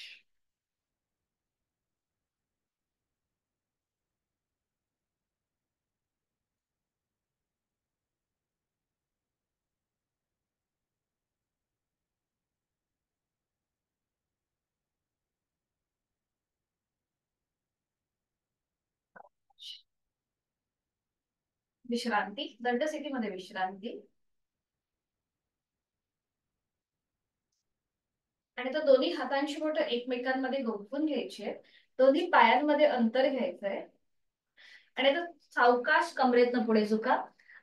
विश्रांती. दंड स्थितीमध्ये विश्रांती. आणि तो दोन्ही हातांची बोटं एकमेकांमध्ये गुंफून घ्यायची आहे. दोन्ही पायांमध्ये अंतर घ्यायचंय. आणि आता सावकाश कमरेतनं पुढे झुका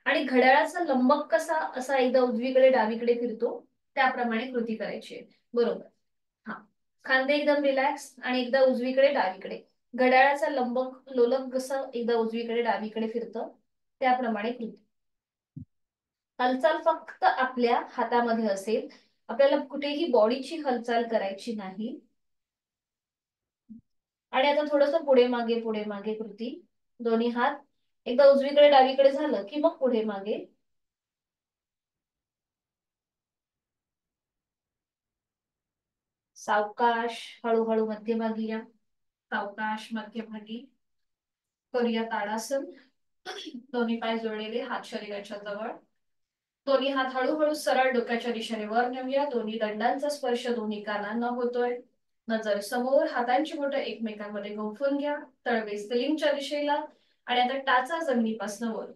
आणि घड्याळाचा लंबक कसा असा एकदा उजवीकडे डावीकडे फिरतो त्याप्रमाणे कृती करायची आहे. बरोबर. हा. खांदे एकदम रिलॅक्स आणि एकदा उजवीकडे डावीकडे. घड्याळाचा लंबक लोलक कसं एकदा उजवीकडे डावीकडे फिरतं त्याप्रमाणे कृती. हालचाल फक्त आपल्या हातामध्ये असेल. आपल्याला कुठेही बॉडीची हालचाल करायची नाही. आणि आता थोडस पुढे मागे कृती. दोन्ही हात एकदा उजवीकडे डावीकडे झालं की मग पुढे मागे. सावकाश हळूहळू मध्यभागी या. सावकाश मध्यभागी. करूया ताडासन. दोन्ही पाय जोडलेले, हात शरीराच्या जवळ. दोन्ही हात हळूहळू सरळ डोक्याच्या दिशेने वर नेऊया. दोन्ही दंडांचा स्पर्श दोन्ही कानांना होतोय. नजर समोर, हातांची बोटं एकमेकांमध्ये गुंफून घ्या, तळवे सिलिंगच्या दिशेला आणि आता टाचा जमिनीपासून वर.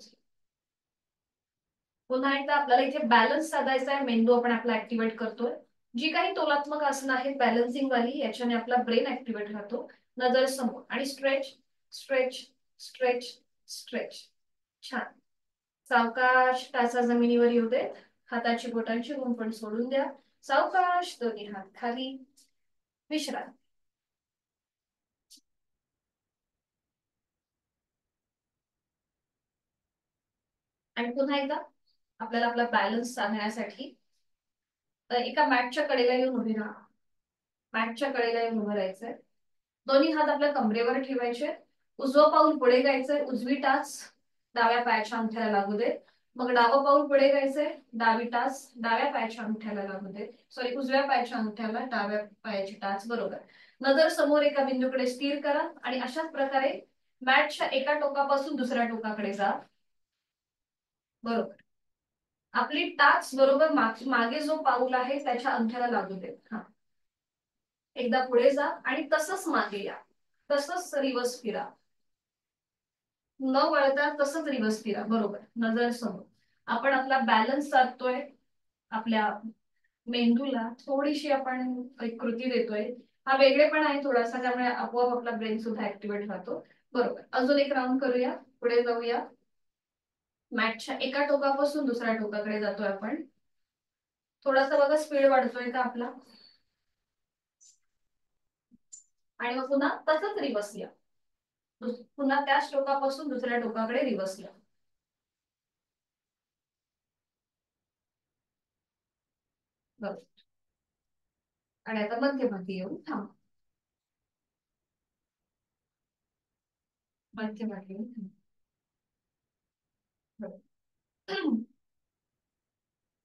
पुन्हा एकदा आपल्याला इथे बॅलन्स साधायचा आहे, मेंदू आपण आपला ऍक्टिव्हेट करतोय. जी काही तोलात्मक आसनं आहेत बॅलन्सिंग वाली, याच्याने आपला ब्रेन ऍक्टिव्हेट राहतो. नजर समोर आणि स्ट्रेच स्ट्रेच स्ट्रेच स्ट्रेच. छान. सावकाश टाचा जमिनीवर येऊ देत. हाताची बोटांची गुंफण सोडून द्या. सावकाश दोन्ही हात खाली. विश्रांती. आणि पुन्हा एकदा आपल्याला आपला बॅलन्स साधण्यासाठी एका मॅटच्या कडेला येऊन उभी राहा. मॅटच्या कडेला येऊन उभं राहायचंय. दोन्ही हात आपल्या कमरेवर ठेवायचे. उजवं पाऊल पुढे घ्यायचंय. उजवी टाच डाव्या पायाच्या अंगठ्याला लागू दे. मग डावं पाऊल पुढे घ्यायचंय. डावी टाच डाव्या पायाच्या अंगठ्याला लागू दे. सॉरी, उजव्या पायाच्या अंगठ्याला डाव्या पायाची टाच. बरोबर. नजर समोर एका बिंदूकडे स्थिर करा आणि अशाच प्रकारे मॅटच्या एका टोकापासून दुसऱ्या टोकाकडे जा. बरोबर. आपली टाच बरोबर मागे जो पाऊल आहे त्याच्या अंगठ्याला लागू दे. हा, एकदा पुढे जा आणि तसंच मागे या. तसंच रिवर्स फिरा. न वळता तसंच रिवर्स फिरा. बरोबर. नजर समोर. आपण आपला बॅलन्स साधतोय. आपल्या मेंदूला थोडीशी आपण एक कृती देतोय. हा वेगळेपण आहे थोडासा, त्यामुळे आपोआप आपला ब्रेन सुद्धा ऍक्टिव्हेट राहतो. बरोबर. अजून एक राऊंड करूया. पुढे जाऊया. मॅटच्या एका टोकापासून दुसऱ्या टोकाकडे जातोय आपण. थोडासा बघा स्पीड वाढतोय का आपला. आणि मग पुन्हा तसंच रिवर्स या. पुन्हा त्याच टोकापासून दुसऱ्या टोकाकडे रिवर्स या. बरोबर. आणि आता मध्यभागी येऊन थांबा. मध्यभागी येऊन थांबा. बरोबर.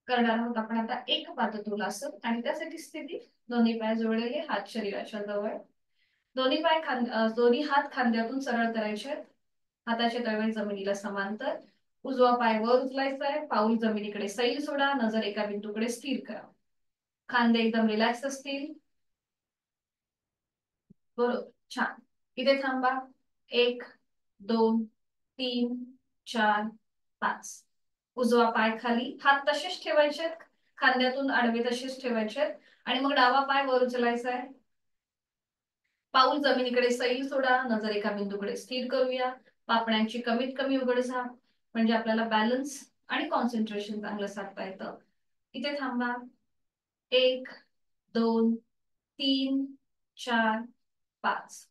करणार आहोत आपण आता एक पादतोलासन आणि त्यासाठी स्थिती दोन्ही पाय जोडलेले, हात शरीराच्या जवळ. दोन्ही हात खांद्यातून सरळ करायचे आहेत. हाताचे तळवे जमिनीला समांतर. उजवा पाय वर उचलायचा आहे. पाऊल जमिनीकडे सैल सोडा. नजर एका बिंदूकडे स्थिर करा. खांदे एकदम रिलॅक्स असतील. बरोबर. छान. इथे थांबा. 1 2 3 4 5. उजवा पाय खाली. हात तसेच ठेवायचे. खांद्यातून आडवे तसेच ठेवायचे आणि मग डावा पाय वर उचलायचा आहे. पाऊल जमिनीकडे सैल सोडा. नजर एका बिंदूकडे स्थिर करूया. पापण्यांची कमीत कमी उघडझाप, म्हणजे आपल्याला बॅलन्स आणि कॉन्सन्ट्रेशन चांगलं साधता येतं. इथे थांबा. 1 2 3 4 5.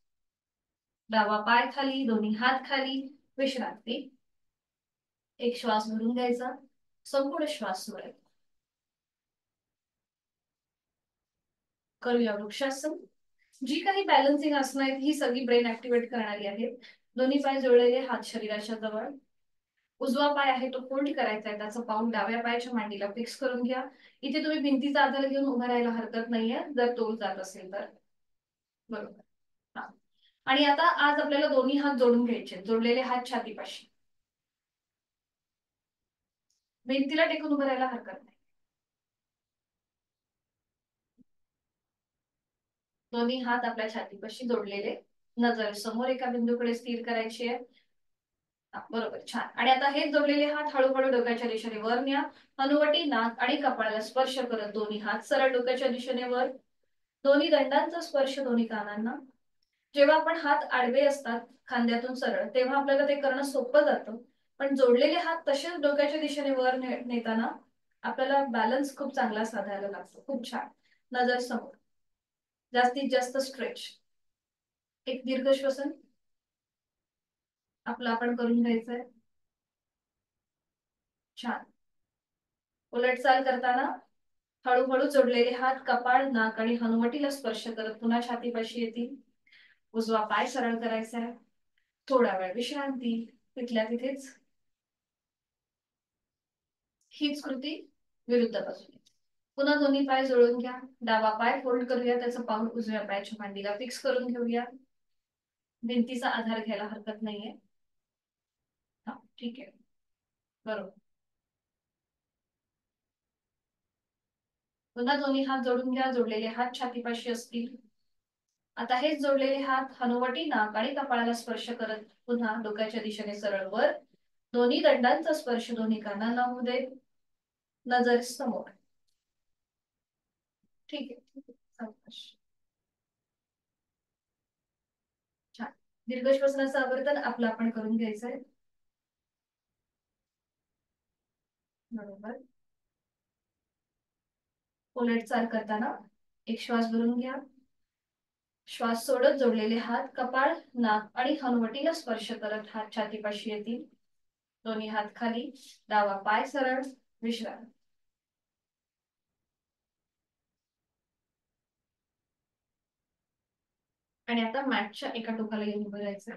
डावा पाय खाली. दोन्ही हात खाली. विश्रांती. एक श्वास भरून घ्यायचा. संपूर्ण श्वास सोडायचा. करूया वृक्षासन. जी काही बॅलन्सिंग आसनं आहेत ही सगळी ब्रेन ऍक्टिव्हेट करणारी आहेत. दोन्ही पाय जोडलेले, हात शरीराच्या जवळ. उजवा पाय आहे तो फोल्ड करायचा आहे. त्याचं पाऊल डाव्या पायाच्या मांडीला फिक्स करून घ्या. इथे तुम्ही भिंतीचा आधार घेऊन उभं राहायला हरकत नाहीये जर तोल जात असेल तर. बरोबर. हा. आणि आता आज आपल्याला दोन्ही हात जोडून घ्यायचे. जोडलेले हात छातीपाशी. भिंतीला टेकून उभं राहायला हरकत नाही. दोन्ही हात आपल्या छातीपाशी जोडलेले. नजर समोर एका बिंदूकडे स्थिर करायची आहे. बरोबर. छान. आणि आता हे जोडलेले हात हळूहळू डोक्याच्या दिशेने वर न्या. हनुवटी, नाक आणि कपाळाला स्पर्श करत दोन्ही हात सरळ डोक्याच्या दिशेने वर. दोन्ही दंडांचा स्पर्श दोन्ही कानांना. जेव्हा आपण हात आडवे असतात खांद्यातून सरळ, तेव्हा आपल्याला ते करणं सोपं जातं. पण जोडलेले हात तसेच डोक्याच्या दिशेने वर नेताना आपल्याला बॅलन्स खूप चांगला साधायला लागतो. खूप छान. नजर समोर. जास्तीत जास्त स्ट्रेच. एक दीर्घ श्वसन आपलं आपण करून घ्यायचंय. छान. उलट चाल करताना हळूहळू जोडलेले हात कपाळ, नाक आणि हनुवटीला स्पर्श करत पुन्हा छातीपाशी येतील. उजवा पाय सरळ करायचा आहे. थोडा वेळ विश्रांती. तिथल्या तिथेच हीच कृती विरुद्ध बाजूने. पुन्हा दोन्ही पाय जोडून घ्या. डावा पाय फोल्ड करूया. त्याचं पाऊल उजव्या पायाच्या मांडीला फिक्स करून घेऊया. भिंतीचा आधार घ्यायला हरकत नाहीये. हा, ठीक आहे. बरोबर. पुन्हा दोन्ही हात जोडून घ्या. जोडलेले हात छातीपाशी असतील. आता हेच जोडलेले हात हनुवटी, नाक आणि कपाळाला स्पर्श करत पुन्हा डोक्याच्या दिशेने सरळ वर. दोन्ही दंडांचा स्पर्श दोन्ही कानांना होऊ दे. नजर समोर. ठीक आहे, ठीक आहे. सावकाश. छान. दीर्घ श्वसनाचं आवर्तन आपलं आपण करून घ्यायचंय. बरोबर. उलट चाल करताना एक श्वास भरून घ्या. श्वास सोडत जोडलेले हात कपाळ, नाक आणि हनुवटीला स्पर्श करत हात छातीपाशी येतील. दोन्ही हात खाली. डावा पाय सरळ. विश्राम. आणि आता मॅटच्या एका टोकाला येऊन उभं राहायचं.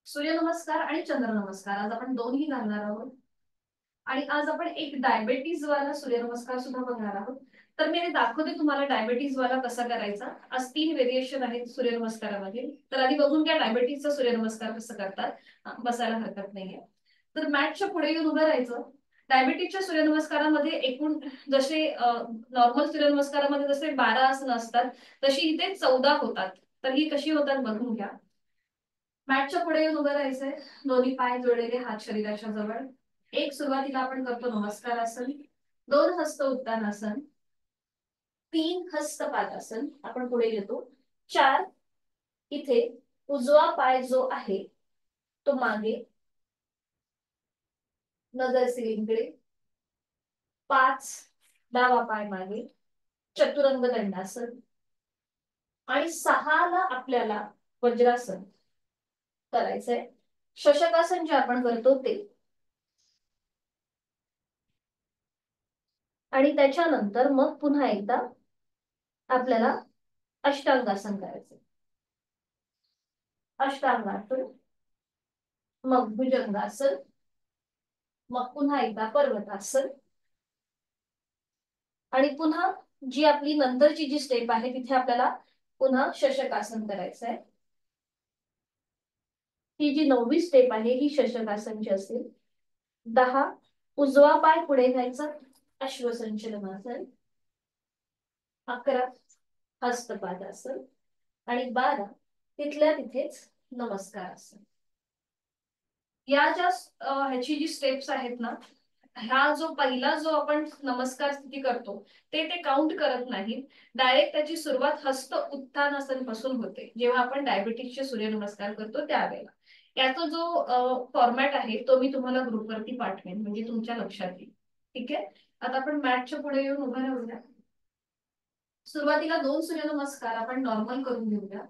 सूर्यनमस्कार आणि चंद्रनमस्कार आज आपण दोन्ही घालणार आहोत. आणि आज आपण एक डायबेटीज वाला सूर्यनमस्कार सुद्धा बघणार आहोत. तर मी दाखवते तुम्हाला डायबेटीज वाला कसा करायचा. आज 3 व्हेरिएशन आहेत सूर्यनमस्कारामध्ये. तर आधी बघून घ्या डायबेटीजचा सूर्यनमस्कार कसं करतात. बसायला हरकत नाहीये. तर मॅटच्या पुढे येऊन उभं राहायचं. डायबेटीजच्या सूर्यनमस्कारामध्ये एकूण जसे नॉर्मल सूर्यनमस्कारामध्ये जसे 12 आसनं असतात तशी इथे 14 होतात. तर ही कशी होतात बघून घ्या. मॅटच्या पुढे येऊन उभं राहायचंय. दोन्ही पाय जोडलेले, हात शरीराच्या जवळ. एक सुरुवातीला आपण करतो नमस्कार आसन. 2 हस्त उत्तानासन. 3 हस्त पादासन आपण पुढे येतो. 4 इथे उजवा पाय जो आहे तो मागे, नजर सिलिंगकडे. 5 डावा पाय मागे, चतुरंग दंडासन. आणि 6 ला आपल्याला वज्रासन करायचंय. शशकासन जे आपण करतो ते. आणि त्याच्यानंतर मग पुन्हा एकदा आपल्याला अष्टांगासन करायचं. अष्टांगासन, मग भुजंगासन, मग पुन्हा एकदा पर्वतासन. आणि पुन्हा जी आपली नंतरची जी स्टेप आहे तिथे आपल्याला पुन्हा शशकासन करायचं आहे. ही जी 9वी स्टेप आहे ही शशकासनची असेल. 10 उजवा पाय पुढे घ्यायचा, अश्वसंचलनासन. 11 हस्तपादासन. आणि 12 तिथल्या तिथेच नमस्कार आसन. या ज्या ह्याची जी स्टेप्स आहेत ना, हा जो पहिला जो आपण नमस्कार स्थिती करतो ते काउंट करत नाही. डायरेक्ट त्याची सुरुवात हस्त उत्थानासन पासून होते जेव्हा आपण डायबिटीजचे सूर्यनमस्कार करतो त्यावेळेला. याचा जो फॉर्मॅट आहे तो मी तुम्हाला ग्रुपवरती पाठवेन म्हणजे तुमच्या लक्षात येईल. ठीक आहे. आता आपण मॅटच्या पुढे येऊन उभं राहूया. सुरुवातीला 2 सूर्यनमस्कार आपण नॉर्मल करून घेऊया.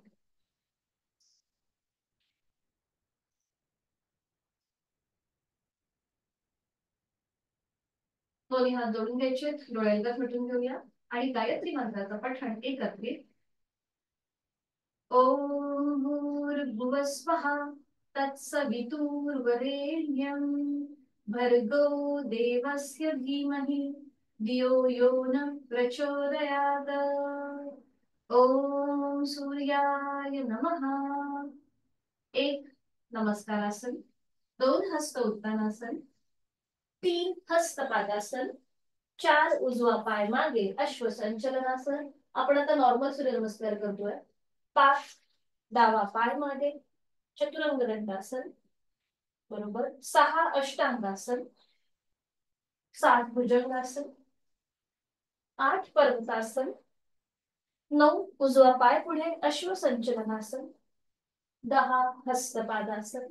दोन्ही हात जोडून घ्यायचे, डोळे एकदा मिटून घेऊया. आणि गायत्री मंत्राचा पठण एकत्रित. ओम भूर्भुवः स्वः तत्सवितुर्वरेण्यं भर्गो देवस्य धीमहि धियो यो न प्रचोदयात्. ओम सूर्याय नमः. एक नमस्कारासन. 2 हस्त उत्तानासन. 3 हस्त पादासन. 4 उजवा पाय मागे, अश्वसंचलनासन. आपण आता नॉर्मल सूर्यनमस्कार करतोय. 5 डावा पाय मागे, चतुरंग दंडासन. बरोबर. 6 अष्टांगासन. 7 भुजंगासन. 8 पर्वतासन. 9 उजवा पाय पुढे, अश्वसंचलनासन. 10 हस्तपादासन.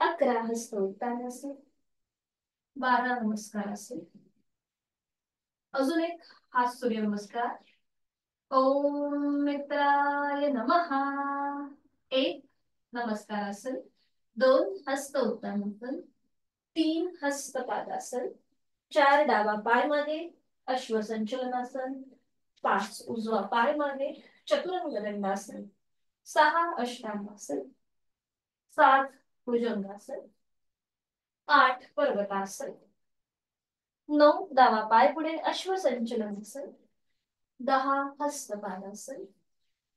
11 हस्त उत्तानासन. 12 नमस्कार असेल. अजून एक हात सूर्यनमस्कार. ओम मित्राय नमः. एक नमस्कार असेल. 2 हस्त उत्तानासन. 3 हस्त पादासन. 4 डावा पाय मागे, अश्वसंचलनासन. 5 उजवा पाय मागे, चतुरंग दंडासन. 6 अष्टांगासन. 7 भुजंगासन. 8 पर्वतासन. 9 डावा पाय पुढे, अश्वसंचलनासन. 10 हस्तपादासन.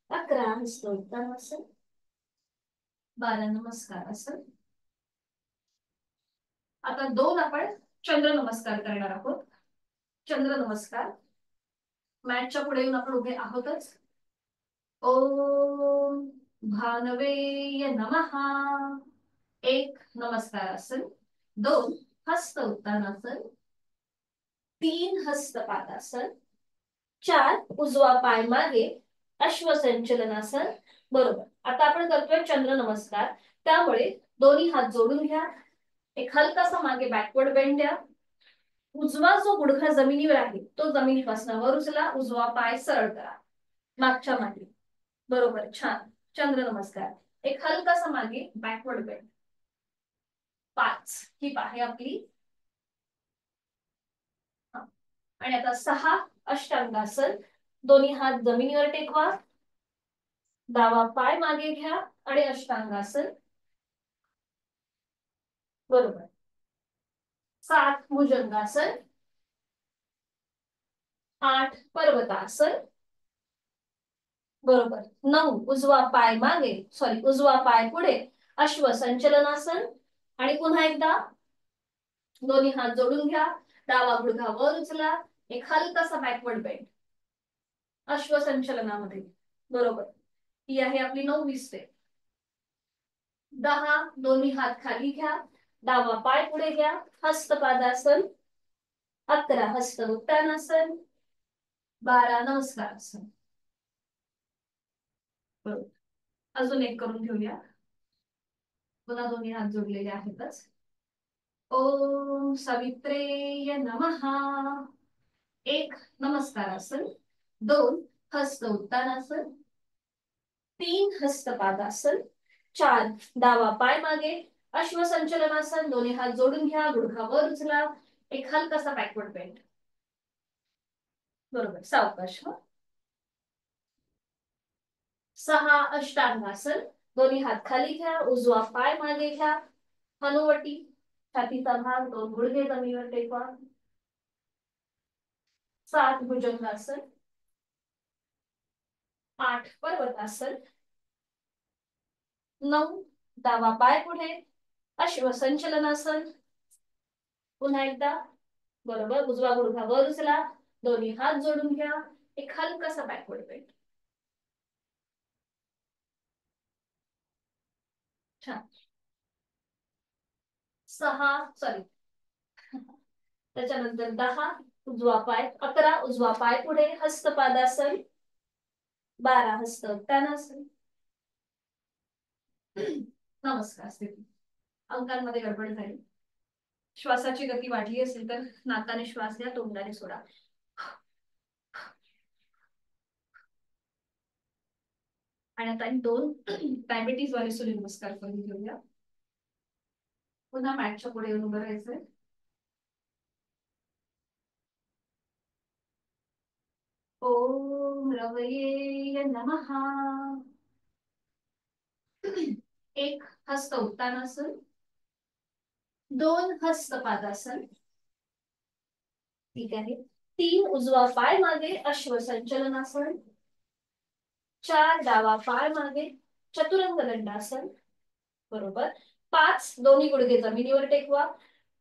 11 हस्त उत्तानासन. 12 नमस्कारासन. आता 2 आपण चंद्र नमस्कार करणार आहोत. चंद्र नमस्कार. मॅटच्या पुढे येऊन आपण उभे आहोतच. ओम भानवे नमः. एक नमस्कारासन, दोन हस्त उत्तानासन, तीन हस्तपादासन, चार उजवा पाय मागे अश्वसंचलनासन. बरोबर. आता आपण करतोय चंद्र नमस्कार, त्यामुळे दोन्ही हात जोडून घ्या. एक हलकासा मागे बॅकवर्ड बेंड द्या. उजवा जो गुडघा जमिनीवर आहे तो जमिनीपासून वर उचला. उजवा पाय सरळ करा मागच्या मागे. बरोबर, छान. चंद्र नमस्कार. एक हलकासा मागे बॅकवर्ड बेंड. 5 ही आहे आपली. आणि आता 6 अष्टांगासन. दोन्ही हात जमिनीवर टेकवा. डावा पाय मागे घ्या आणि अष्टांगासन. बरोबर. 7 भुजंगासन. 8 पर्वतासन. बरोबर. 9 उजवा पाय मागे, सॉरी उजवा पाय पुढे अश्वसंचलनासन. आणि पुन्हा एकदा दोन्ही हात जोडून घ्या. डावा गुडघा वर उचला. एक हलकासा बॅकवर्ड बेंड अश्वसंचलनामध्ये. बरोबर. ही आहे आपली 9वी स्टेप. 10 दोन्ही हात खाली घ्या. डावा पाय पुढे घ्या. हस्तपादासन. 11 हस्त उत्तानासन. 12 नमस्कारासन. बरोबर. अजून एक करून घेऊया. पुन्हा दोन्ही हात जोडलेले आहेतच. ओम सवित्रे नमः. एक नमस्कारासन, दोन हस्त उत्तानासन, तीन हस्तपादासन, चार डावा पाय मागे अश्वसंचलनासन. दोन्ही हात जोडून घ्या. गुडघा वर उचला. एक हलकासा बॅकवर्ड बेंड. बरोबर. सावकाश. 6 अष्टांगासन. दोन्ही हात खाली घ्या. उजवा पाय मागे घ्या. हनुवटी. छातीचा भाग, दोन गुडघे जमिनीवर टेकवा. 7 भुजंगासन. 8 पर्वतासन. 9 डावा पाय पुढे अश्वसंचलनासन. पुन्हा एकदा. बरोबर. उजवा गुडघा वर उचला. दोन्ही हात जोडून घ्या. एक हलकासा बॅकवर्ड बेंड. छान. 6 सॉरी त्याच्यानंतर 10 उजवा पाय, 11 उजवा पाय पुढे हस्तपादासन. 12 हस्त उत्तानासन. नमस्कार स्थिती. अंकांमध्ये गडबड झाली. श्वासाची गती वाढली असेल तर नाकाने श्वास घ्या, तोंडाने सोडा. आणि आता 2 डायबिटीज वाले सूर्यनमस्कार करून घेऊया. पुन्हा मॅटच्या पुढे येऊन उभं राहायचंय. ओम रवये नमः. एक हस्त उत्तानासन, 2 हस्तपादासन. ठीक आहे. 3 उजवा पाय मागे अश्वसंचलनासन. 4 डावा पाय मागे चतुरंग दंडासन. बरोबर. 5 दोन्ही गुडघे जमिनीवर टेकवा.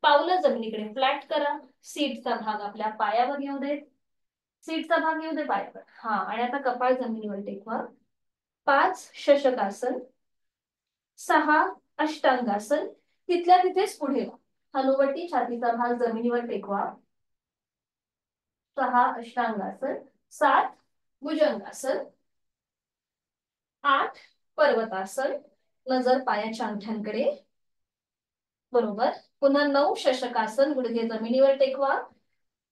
पावलं जमिनीकडे फ्लॅट करा. सीटचा भाग आपल्या पायावर येऊ दे. सीटचा भाग येऊ दे पायावर. हा. आणि आता कपाळ जमिनीवर टेकवा. 5 शशकासन. 6 अष्टांगासन. तिथल्या तिथेच पुढे हनुवटी. छातीचा भाग जमिनीवर टेकवा. 6 अष्टांगासन. 7 भुजंगासन. 8 पर्वतासन. नजर पायाच्या अंगठ्यांकडे. बरोबर. पुन्हा 9 शशकासन. गुडघे जमिनीवर टेकवा.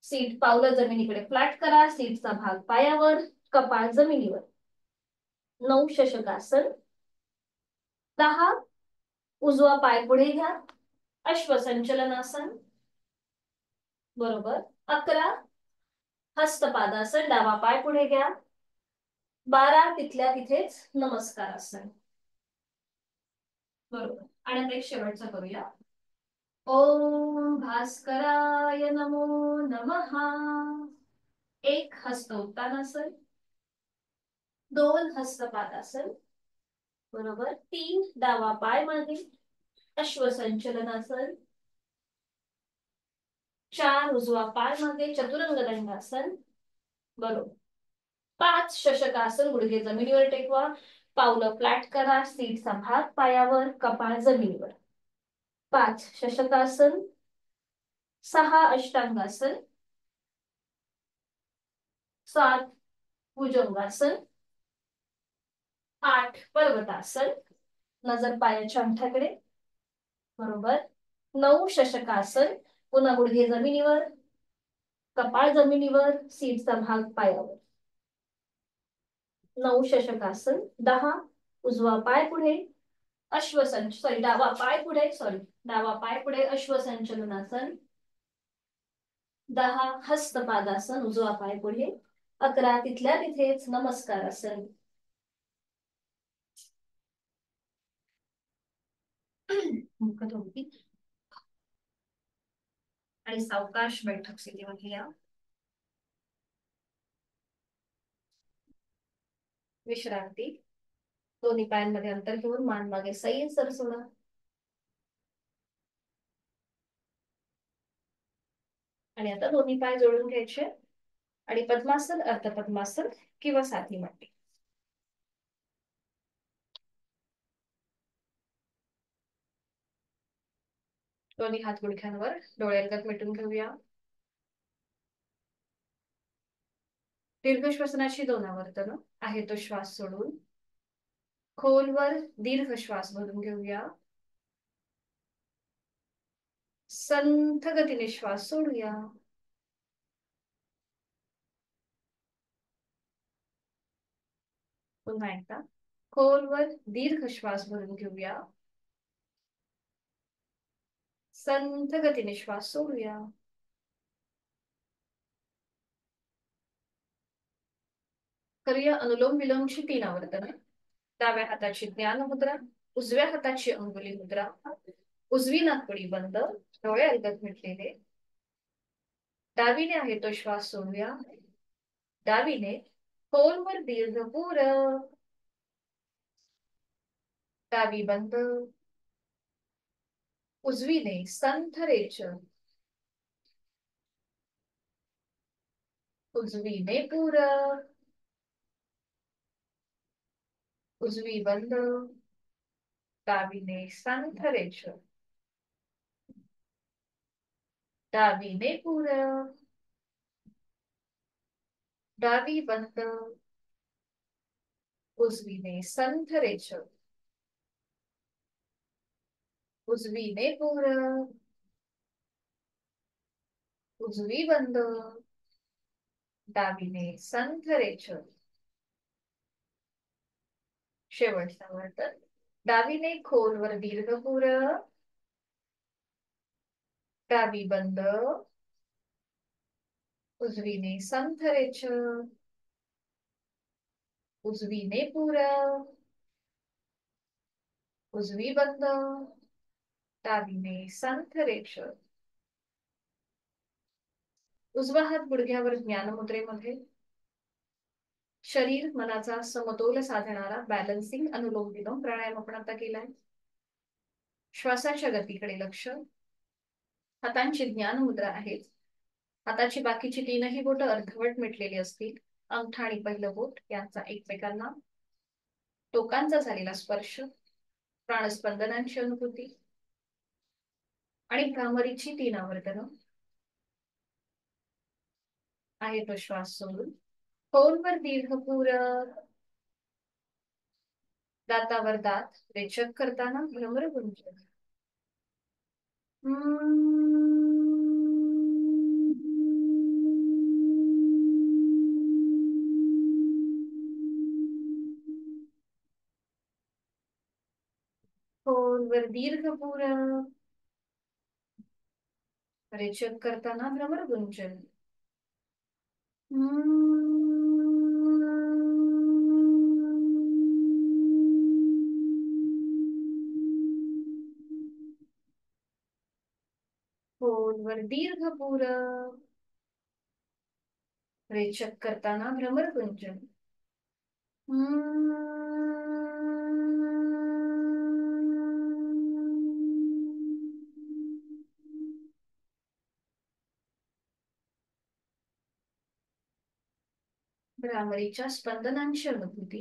सीट पावलं जमिनीकडे फ्लॅट करा. सीटचा भाग पायावर, कपाळ जमिनीवर. 9 शशकासन. 10 उजवा पाय पुढे घ्या. अश्वसंचलनासन. बरोबर. 11 हस्तपादासन. डावा पाय पुढे घ्या. 12 तिथल्या तिथेच नमस्कारासन. बरोबर. आणि आता एक शेवटचा करूया. ओम भास्कराय नमो नमः. एक हस्त उत्तानासन, 2 हस्तपादासन. बरोबर. 3 डावा पाय मागे अश्वसंचलनासन. 4 उजवा पाय मागे चतुरंग दंडासन. बरोबर. 5 शशकासन, गुडघे जमिनीवर टेकवा, पावलं फ्लॅट करा, सीटचा भाग पायावर, कपाळ जमिनीवर. 5 शशकासन, 6 अष्टांगासन, 7 भुजंगासन, 8 पर्वतासन, नजर पायाच्या अंगठ्याकडे, बरोबर. 9 शशकासन, पुन्हा गुडघे जमिनीवर, कपाळ जमिनीवर, सीटचा भाग पायावर. 9 शशकासन. 10 उजवा पाय पुढे, डावा पाय पुढे, डावा पाय पुढे, अश्वसंचलनासन. 10 हस्तपादासन, उजवा पाय पुढे. 11 तिथल्या तिथेच नमस्कारासन. मुखधोबी आणि सावकाश बैठक स्थितीमध्ये या. विश्रांती. दोन्ही पायांमध्ये अंतर घेऊन मान मागे सैल सर सोडा. आणि आता दोन्ही पाय जोडून घ्यायचे आणि पद्मासन, अर्धपद्मासन किंवा साधी मांडी. दोन्ही हात गुडघ्यांवर, डोळे अलगद मिटून घेऊया. दीर्घ श्वसनाची 2 आवर्तन आहे तो श्वास सोडून खोलवर दीर्घ श्वास भरून घेऊया. संथ गतीने श्वास सोडूया. पुन्हा एकदा खोलवर दीर्घ श्वास भरून घेऊया. संथ गतीने श्वास सोडूया. करूया अनुलोम विलोमची 3 आवर्तन. डाव्या हाताची ज्ञान मुद्रा, उजव्या हाताची अंगुली मुद्रा, उजवी नाकपुडी बंद, डोळे अलगद मिटलेले. डावीने आहे तो श्वास सोडूया. डावीने खोलवर दीर्घ पूर. डावी बंद. उजवीने संथ रेच. उजवीने पूर. उजवी बंद. डावीने संथ रेच. डावीने पूर. डावी बंद. उजवीने संथ रेच. उजवीने पूर. उजवी बंद. डावीने संथ रेच. शेवटचा वर्तन. डावीने खोलवर दीर्घ पूर. डावी बंद. उजवीने संथ रेच. उजवीने पूर. उजवी बंद. डावीने संथ रेच. उजवा हात गुडघ्यावर ज्ञानमुद्रेमध्ये. शरीर मनाचा समतोल साधणारा बॅलन्सिंग अनुलोम विलोम प्राणायाम आपण आता केलाय. श्वासाच्या गतीकडे लक्ष. हातांची ज्ञान मुद्रा आहेत. हाताची बाकीची 3ही बोट अर्धवट मिटलेली असतील. अंगठा आणि पहिलं बोट यांचा एकमेकांना टोकांचा झालेला स्पर्श, प्राणस्पंदनांची अनुभूती आणि भ्रामरीची 3 आवर्तन आहे तो श्वास सोडून खोलवर दीर्घ पूर. दातावर दात रेचक करताना भ्रमर गुंजन. खोलवर दीर्घ पूर. रेचक करताना भ्रमर गुंजन. खोलवर दीर्घ पूर. रेचक करताना भ्रमर गुंजन. भ्रामरीच्या स्पंदनांची अनुभूती.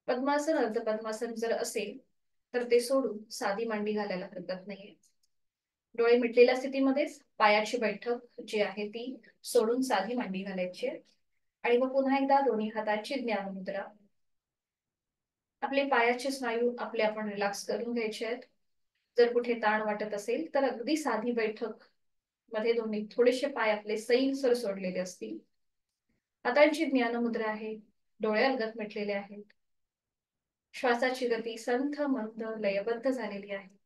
पद्मासन अर्ध पद्मासन जर असेल तर ते सोडून साधी मांडी घालायला हरकत नाहीये. डोळे मिटलेल्या स्थितीमध्येच पायाची बैठक जी आहे ती सोडून साधी मांडी घालायची आहे. आणि मग पुन्हा एकदा दोन्ही हातांची ज्ञान मुद्रा. आपले पायाचे स्नायू आपले आपण रिलॅक्स करून घ्यायचे आहेत. जर कुठे ताण वाटत असेल तर अगदी साधी बैठक मध्ये दोन्ही थोडेसे पाय आपले सैलसर सोडलेले असतील. हातांची ज्ञान मुद्रा आहे. डोळे अलगद मिटलेले आहेत. श्वासाची गती संथ मंद लयबद्ध झालेली आहे.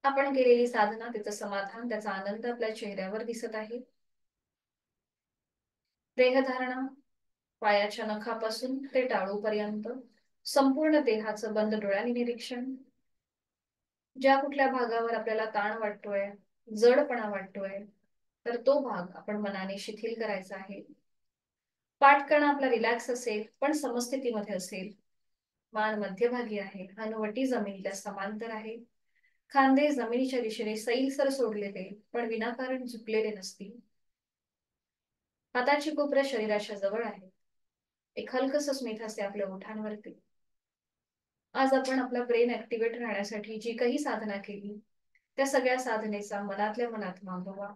आपण केलेली साधना, त्याचं समाधान, त्याचा आनंद आपल्या चेहऱ्यावर दिसत आहे. देहधारणा पायाच्या नखापासून ते टाळूपर्यंत संपूर्ण देहाचं बंद डोळ्यांनी निरीक्षण. ज्या कुठल्या भागावर आपल्याला ताण वाटतोय, जडपणा वाटतोय, तर तो भाग आपण मनाने शिथिल करायचा आहे. पाठकणा आपला रिलॅक्स असेल पण समस्थितीमध्ये असेल. मान मध्यभागी आहे. हनुवटी जमिनीला समांतर आहे. खांदे जमिनीच्या दिशेने सैलसर सोडलेले पण विनाकारण झुकलेले नसतील. हाताची कोपऱ्या शरीराच्या जवळ आहे. एक हलकस स्मित असते आपल्या ओठांवरती. आज आपण आपला ब्रेन ऍक्टिव्हेट राहण्यासाठी जी काही साधना केली त्या सगळ्या साधनेचा मनातल्या मनात मागोवा.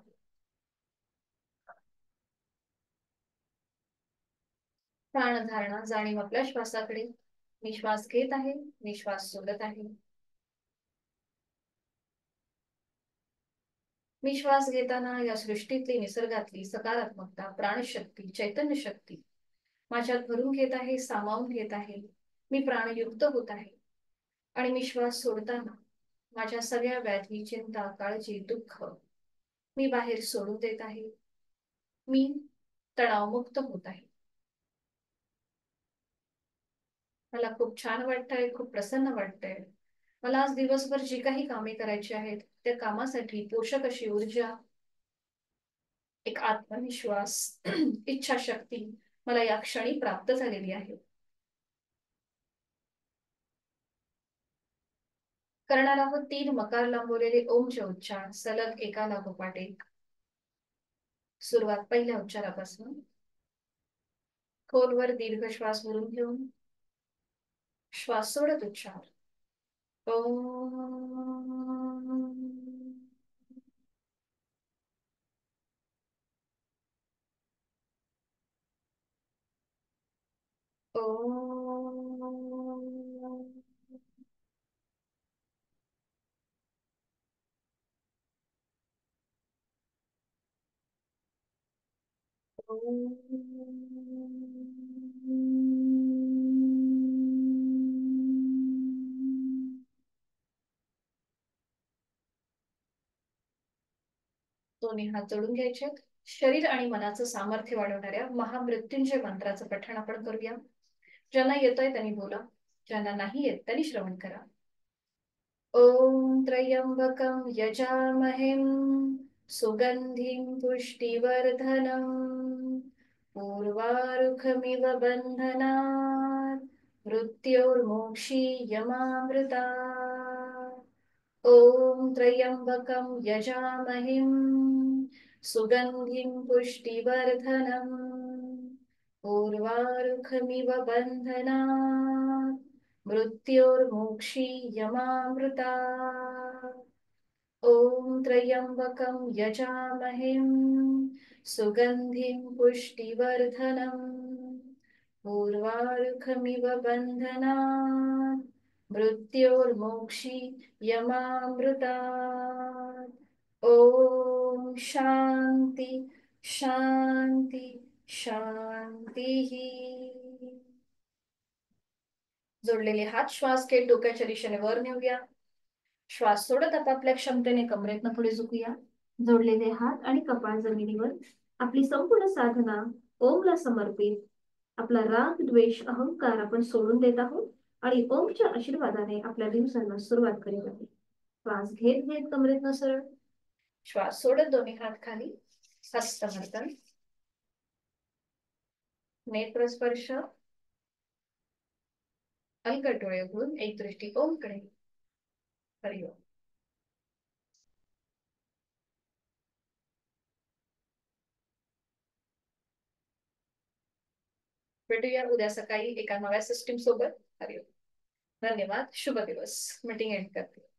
प्राणधारणा जाणीव आपल्या श्वासाकडे. मी श्वास घेत आहे, मी श्वास सोडत आहे. मी श्वास घेताना या सृष्टीतली निसर्गातली सकारात्मकता, प्राणशक्ती, चैतन्य शक्ती माझ्यात भरून घेत आहे, सामावून घेत आहे. मी प्राणयुक्त होत आहे. आणि मी श्वास सोडताना माझ्या सगळ्या व्याधी, चिंता, काळजी, दुःख मी बाहेर सोडून देत आहे. मी तणावमुक्त होत आहे. मला खूप छान वाटतंय, खूप प्रसन्न वाटतंय. मला आज दिवसभर जी काही कामे करायची आहेत त्या कामासाठी पोषक अशी ऊर्जा, एक आत्मविश्वास, इच्छाशक्ती मला या क्षणी प्राप्त झालेली आहे. करणार आहोत 3 मकार लांबवलेले ओमचे उच्चार सलग एका लागोपाठ एक. सुरुवात पहिल्या उच्चारापासून. खोलवर दीर्घ श्वास भरून घेऊन श्वास सोडत उच्चार. ओम. ओम. दोन्ही हात जोडून घ्यायचे. शरीर आणि मनाचं सामर्थ्य वाढवणाऱ्या महामृत्युंजय मंत्राचं पठण आपण करूया. ज्यांना येतोय त्यांनी बोला, ज्यांना नाही येत त्यांनी श्रवण करा. ओम त्र्यंबकं यजामहेम सुगंधिं पुष्टिवर्धनम् उर्वारुकमिव बन्धनात् मृत्योर्मोक्षीयमामृतात्. ओम त्र्यंबकं यजामहेम सुगंधिं पुष्टिवर्धनम् उर्वारुकमिव बन्धनात् मृत्योर्मोक्षीयमामृतात्. ओम त्र्यंबकं यजामहेम सुगंधिं पुष्टिवर्धनम् उर्वारुकमिव बन्धनात् मृत्योर्मोक्षीयमामृतात्. ओम शांति शांति शांति. जोडलेले हात श्वास घेत डोक्याच्या दिशेने वर नेऊया. श्वास सोडत आपापल्या क्षमतेने कमरेतनं पुढे झुकूया. जोडलेले हात आणि कपाळ जमिनीवर. आपली संपूर्ण साधना ओमला समर्पित. आपला राग, द्वेष, अहंकार आपण सोडून देत आहोत आणि ओमच्या आशीर्वादाने आपल्या दिवसांना सुरुवात करीत आहोत. श्वास घेत घेत कमरेतनं सरळ. श्वास सोडत दोन्ही हात खाली. हस्तमर्दन. नेत्रस्पर्श. अलगद डोळे उघडून एक दृष्टी ओमकडे. हरिओम. भेटूया उद्या सकाळी एका नव्या सिस्टीम सोबत. हरिओम. धन्यवाद. शुभ दिवस. मीटिंग एंड करते.